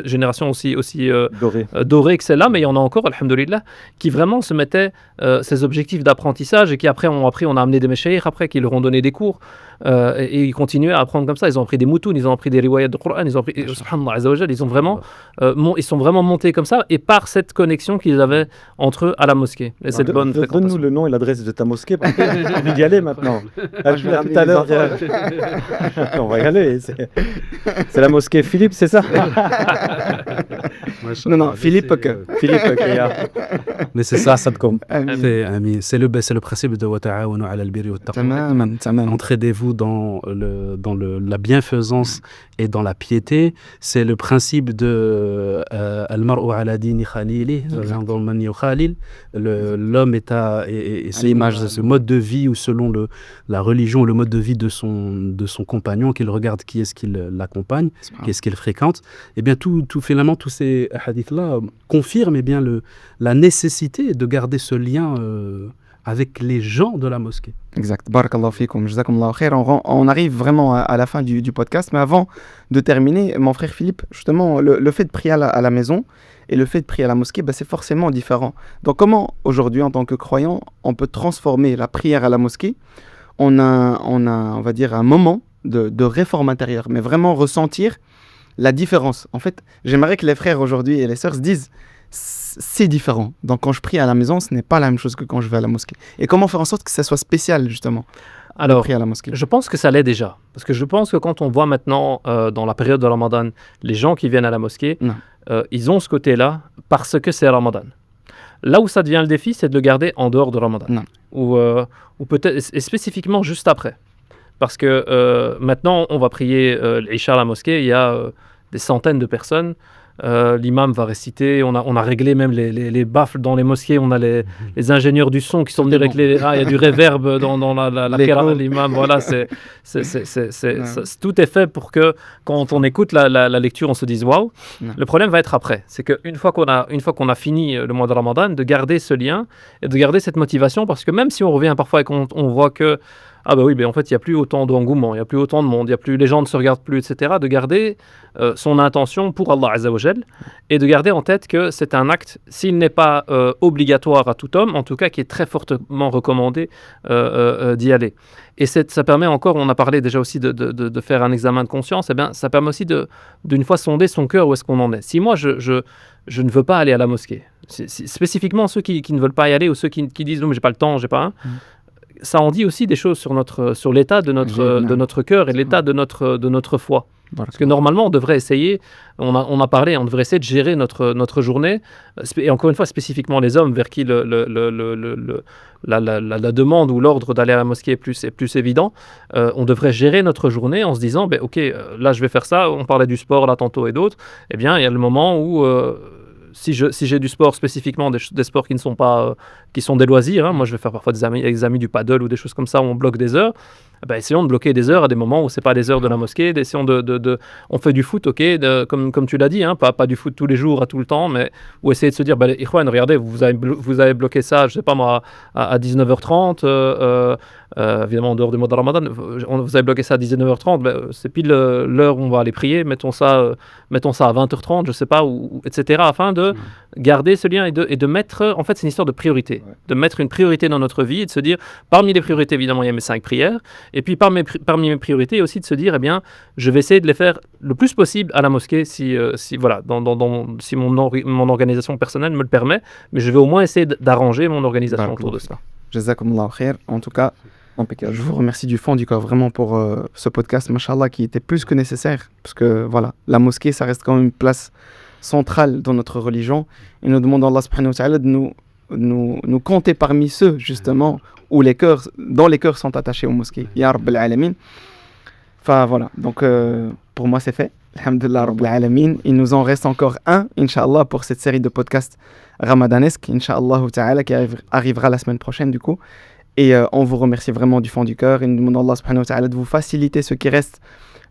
génération aussi dorée que celle-là, mais il y en a encore, alhamdoulilah, qui vraiment se mettaient ces objectifs d'apprentissage et qui après ont appris, on a amené des méchaïrs après, qui leur ont donné des cours et ils continuaient à apprendre comme ça. Ils ont appris des moutounes, ils ont appris des riwayats de Coran, ils ont appris, subhanallah azza wa jal, ils ont vraiment, ils sont vraiment montés comme ça et par cette connexion qu'ils avaient entre eux à la mosquée. Et cette bonne fréquentation. Donne-nous le nom et l'adresse de ta mosquée, parce que j'ai envie d'y aller maintenant. Tout à l'heure, on va y aller. C'est la mosquée Philippe, c'est ça? Non, Philippe que. Mais c'est ça, Sadkom. C'est le principe de wata'awanu ala al-birri wa at-taqwa. Entraidez-vous dans la bienfaisance et dans la piété. C'est le principe de al-mar'u ala dini khalili, l'homme est à l'image de ce mode de vie ou selon la religion, le mode de vie de son compagnon, qu'il regarde qui est-ce qu'il l'accompagne, qui est-ce qu'il fréquente. Et bien finalement tous ces hadiths-là confirment la nécessité de garder ce lien avec les gens de la mosquée. Exact. Barakallahu fikum, jazakumullahu khair. On arrive vraiment à la fin du podcast, mais avant de terminer, mon frère Philippe, justement, le fait de prier à la maison et le fait de prier à la mosquée, c'est forcément différent. Donc comment, aujourd'hui, en tant que croyant, on peut transformer la prière à la mosquée on va dire, un moment de réforme intérieure, mais vraiment ressentir la différence. En fait, j'aimerais que les frères aujourd'hui et les sœurs se disent c'est différent. Donc quand je prie à la maison, ce n'est pas la même chose que quand je vais à la mosquée. Et comment faire en sorte que ça soit spécial, justement, alors, prier à la mosquée? Je pense que ça l'est déjà. Parce que je pense que quand on voit maintenant, dans la période de Ramadan, les gens qui viennent à la mosquée, ils ont ce côté-là parce que c'est Ramadan. Là où ça devient le défi, c'est de le garder en dehors de Ramadan. Ou peut-être, et spécifiquement juste après. Parce que maintenant, on va prier l'Isha à la mosquée, il y a des centaines de personnes. L'imam va réciter, on a réglé même les baffles dans les mosquées, on a les ingénieurs du son qui sont venus régler, il y a du reverb dans la qira'a de l'imam, voilà, tout est fait pour que quand on écoute la lecture, on se dise waouh. Le problème va être après, c'est qu'une fois qu'on a fini le mois de Ramadan, de garder ce lien et de garder cette motivation, parce que même si on revient parfois et qu'on voit que en fait, il n'y a plus autant d'engouement, il n'y a plus autant de monde, les gens ne se regardent plus, etc. De garder son intention pour Allah Azza wa Jal et de garder en tête que c'est un acte, s'il n'est pas obligatoire à tout homme, en tout cas qui est très fortement recommandé d'y aller. Et ça permet encore, on a parlé déjà aussi de faire un examen de conscience, et bien ça permet aussi d'une fois sonder son cœur où est-ce qu'on en est. Si moi je ne veux pas aller à la mosquée, spécifiquement ceux qui ne veulent pas y aller ou ceux qui disent non mais j'ai pas le temps, j'ai pas ça en dit aussi des choses sur l'état de notre cœur et l'état de notre foi. Parce que normalement, on devrait essayer, on devrait essayer de gérer notre journée, et encore une fois, spécifiquement les hommes, vers qui la demande ou l'ordre d'aller à la mosquée est plus évident, on devrait gérer notre journée en se disant, ok, là je vais faire ça, on parlait du sport là tantôt et d'autres, eh bien il y a le moment où... si j'ai du sport spécifiquement, des sports qui ne sont pas, qui sont des loisirs, moi je vais faire parfois avec des amis du paddle ou des choses comme ça où on bloque des heures, essayons de bloquer des heures à des moments où c'est pas des heures de la mosquée, essayons on fait du foot, comme tu l'as dit, pas du foot tous les jours, à tout le temps, mais ou essayer de se dire, Ikhwan, regardez, vous avez bloqué ça, je sais pas moi, à 19h30, évidemment en dehors du mois de Ramadan, vous avez bloqué ça à 19h30, c'est pile l'heure où on va aller prier, mettons ça à 20h30, je sais pas, etc., afin de garder ce lien et de mettre, en fait c'est une histoire de priorité, de mettre une priorité dans notre vie et de se dire, parmi les priorités évidemment il y a mes 5 prières, et puis parmi mes priorités aussi de se dire, je vais essayer de les faire le plus possible à la mosquée si mon organisation personnelle me le permet, mais je vais au moins essayer d'arranger mon organisation autour de ça. Jazakumullahu khair. En tout cas, impeccable. Je vous remercie du fond du cœur vraiment pour ce podcast, machallah, qui était plus que nécessaire, parce que voilà, la mosquée, ça reste quand même une place centrale dans notre religion, et nous demandons à Allah subhanahu wa ta'ala de nous compter parmi ceux, justement, dont les cœurs sont attachés aux mosquées. Ya Rabbal Alamin. Enfin voilà, donc pour moi c'est fait. Alhamdulillah Rabbil Alamin. Il nous en reste encore un, Inch'Allah, pour cette série de podcasts ramadanesques, Inch'Allah Ta'ala, qui arrivera la semaine prochaine du coup. Et on vous remercie vraiment du fond du cœur et nous demandons Allah subhanahu wa ta'ala de vous faciliter ce qui reste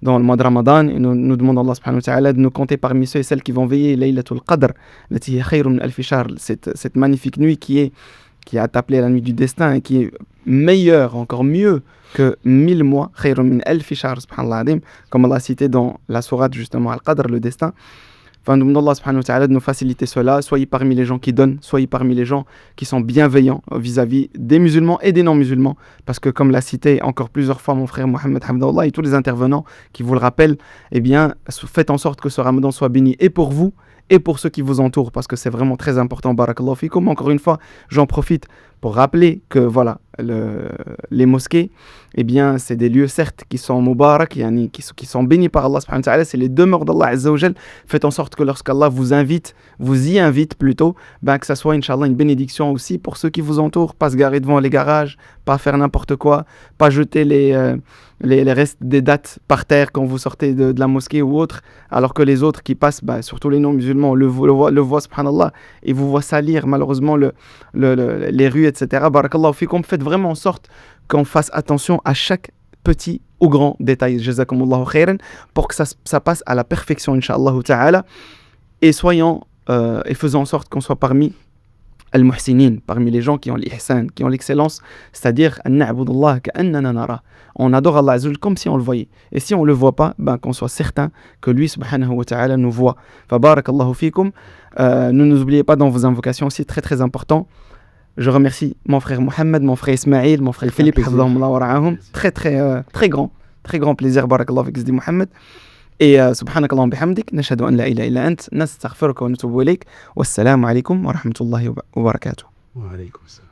dans le mois de Ramadan et nous demandons Allah subhanahu wa ta'ala de nous compter parmi ceux et celles qui vont veiller Laylatul Qadr, cette magnifique nuit qui est appelée la nuit du destin et qui est meilleure, encore mieux que 1000 mois, khayrun min alfi shahr, subhanallah adim, comme Allah a cité dans la sourate justement Al-Qadr, le destin. Enfin, nous demandons Allah subhanahu wa ta'ala de nous faciliter cela, soyez parmi les gens qui donnent, soyez parmi les gens qui sont bienveillants vis-à-vis des musulmans et des non-musulmans, parce que comme l'a cité encore plusieurs fois mon frère Mohamed Hamdallah et tous les intervenants qui vous le rappellent, eh bien, faites en sorte que ce ramadan soit béni et pour vous, et pour ceux qui vous entourent, parce que c'est vraiment très important, barakallahu fikum. Encore une fois, j'en profite pour rappeler que voilà, les mosquées, eh bien, c'est des lieux certes qui sont mubarak, qui sont bénis par Allah subhanahu wa ta'ala, c'est les demeures d'Allah azza wa jal. Faites en sorte que lorsqu'Allah vous y invite plutôt, ben, que ça soit Inch'Allah une bénédiction aussi pour ceux qui vous entourent, pas se garer devant les garages, pas faire n'importe quoi, pas jeter les restes des dates par terre quand vous sortez de la mosquée ou autre, alors que les autres qui passent, bah, surtout les non-musulmans, le voient, subhanallah, et vous voient salir malheureusement les rues, etc. Barakallahu fikum, faites vraiment en sorte qu'on fasse attention à chaque petit ou grand détail, jazakumullahu khairan, pour que ça passe à la perfection, incha'Allah ta'ala, et faisons en sorte qu'on soit parmi al-muhsinin, parmi les gens qui ont l'ihsan, qui ont l'excellence, c'est-à-dire on adore Allah Azza wa Jal comme si on le voyait. Et si on le voit pas, ben, qu'on soit certain que lui subhanahu wa ta'ala nous voit. Fa barakallahu fikum. Ne nous oubliez pas dans vos invocations aussi, très très important. Je remercie mon frère Mohamed, mon frère Ismaïl, mon frère Philippe, très très grand plaisir, barakallahu fik Zdi Mohamed. Et subhanakallahu bihamdik, nashhadu an la ilaha illa ant, nastaghfiruka wa natubu ilayk. Wassalamu alaykum wa rahmatullahi wa barakatuh. Wa alaykum salam.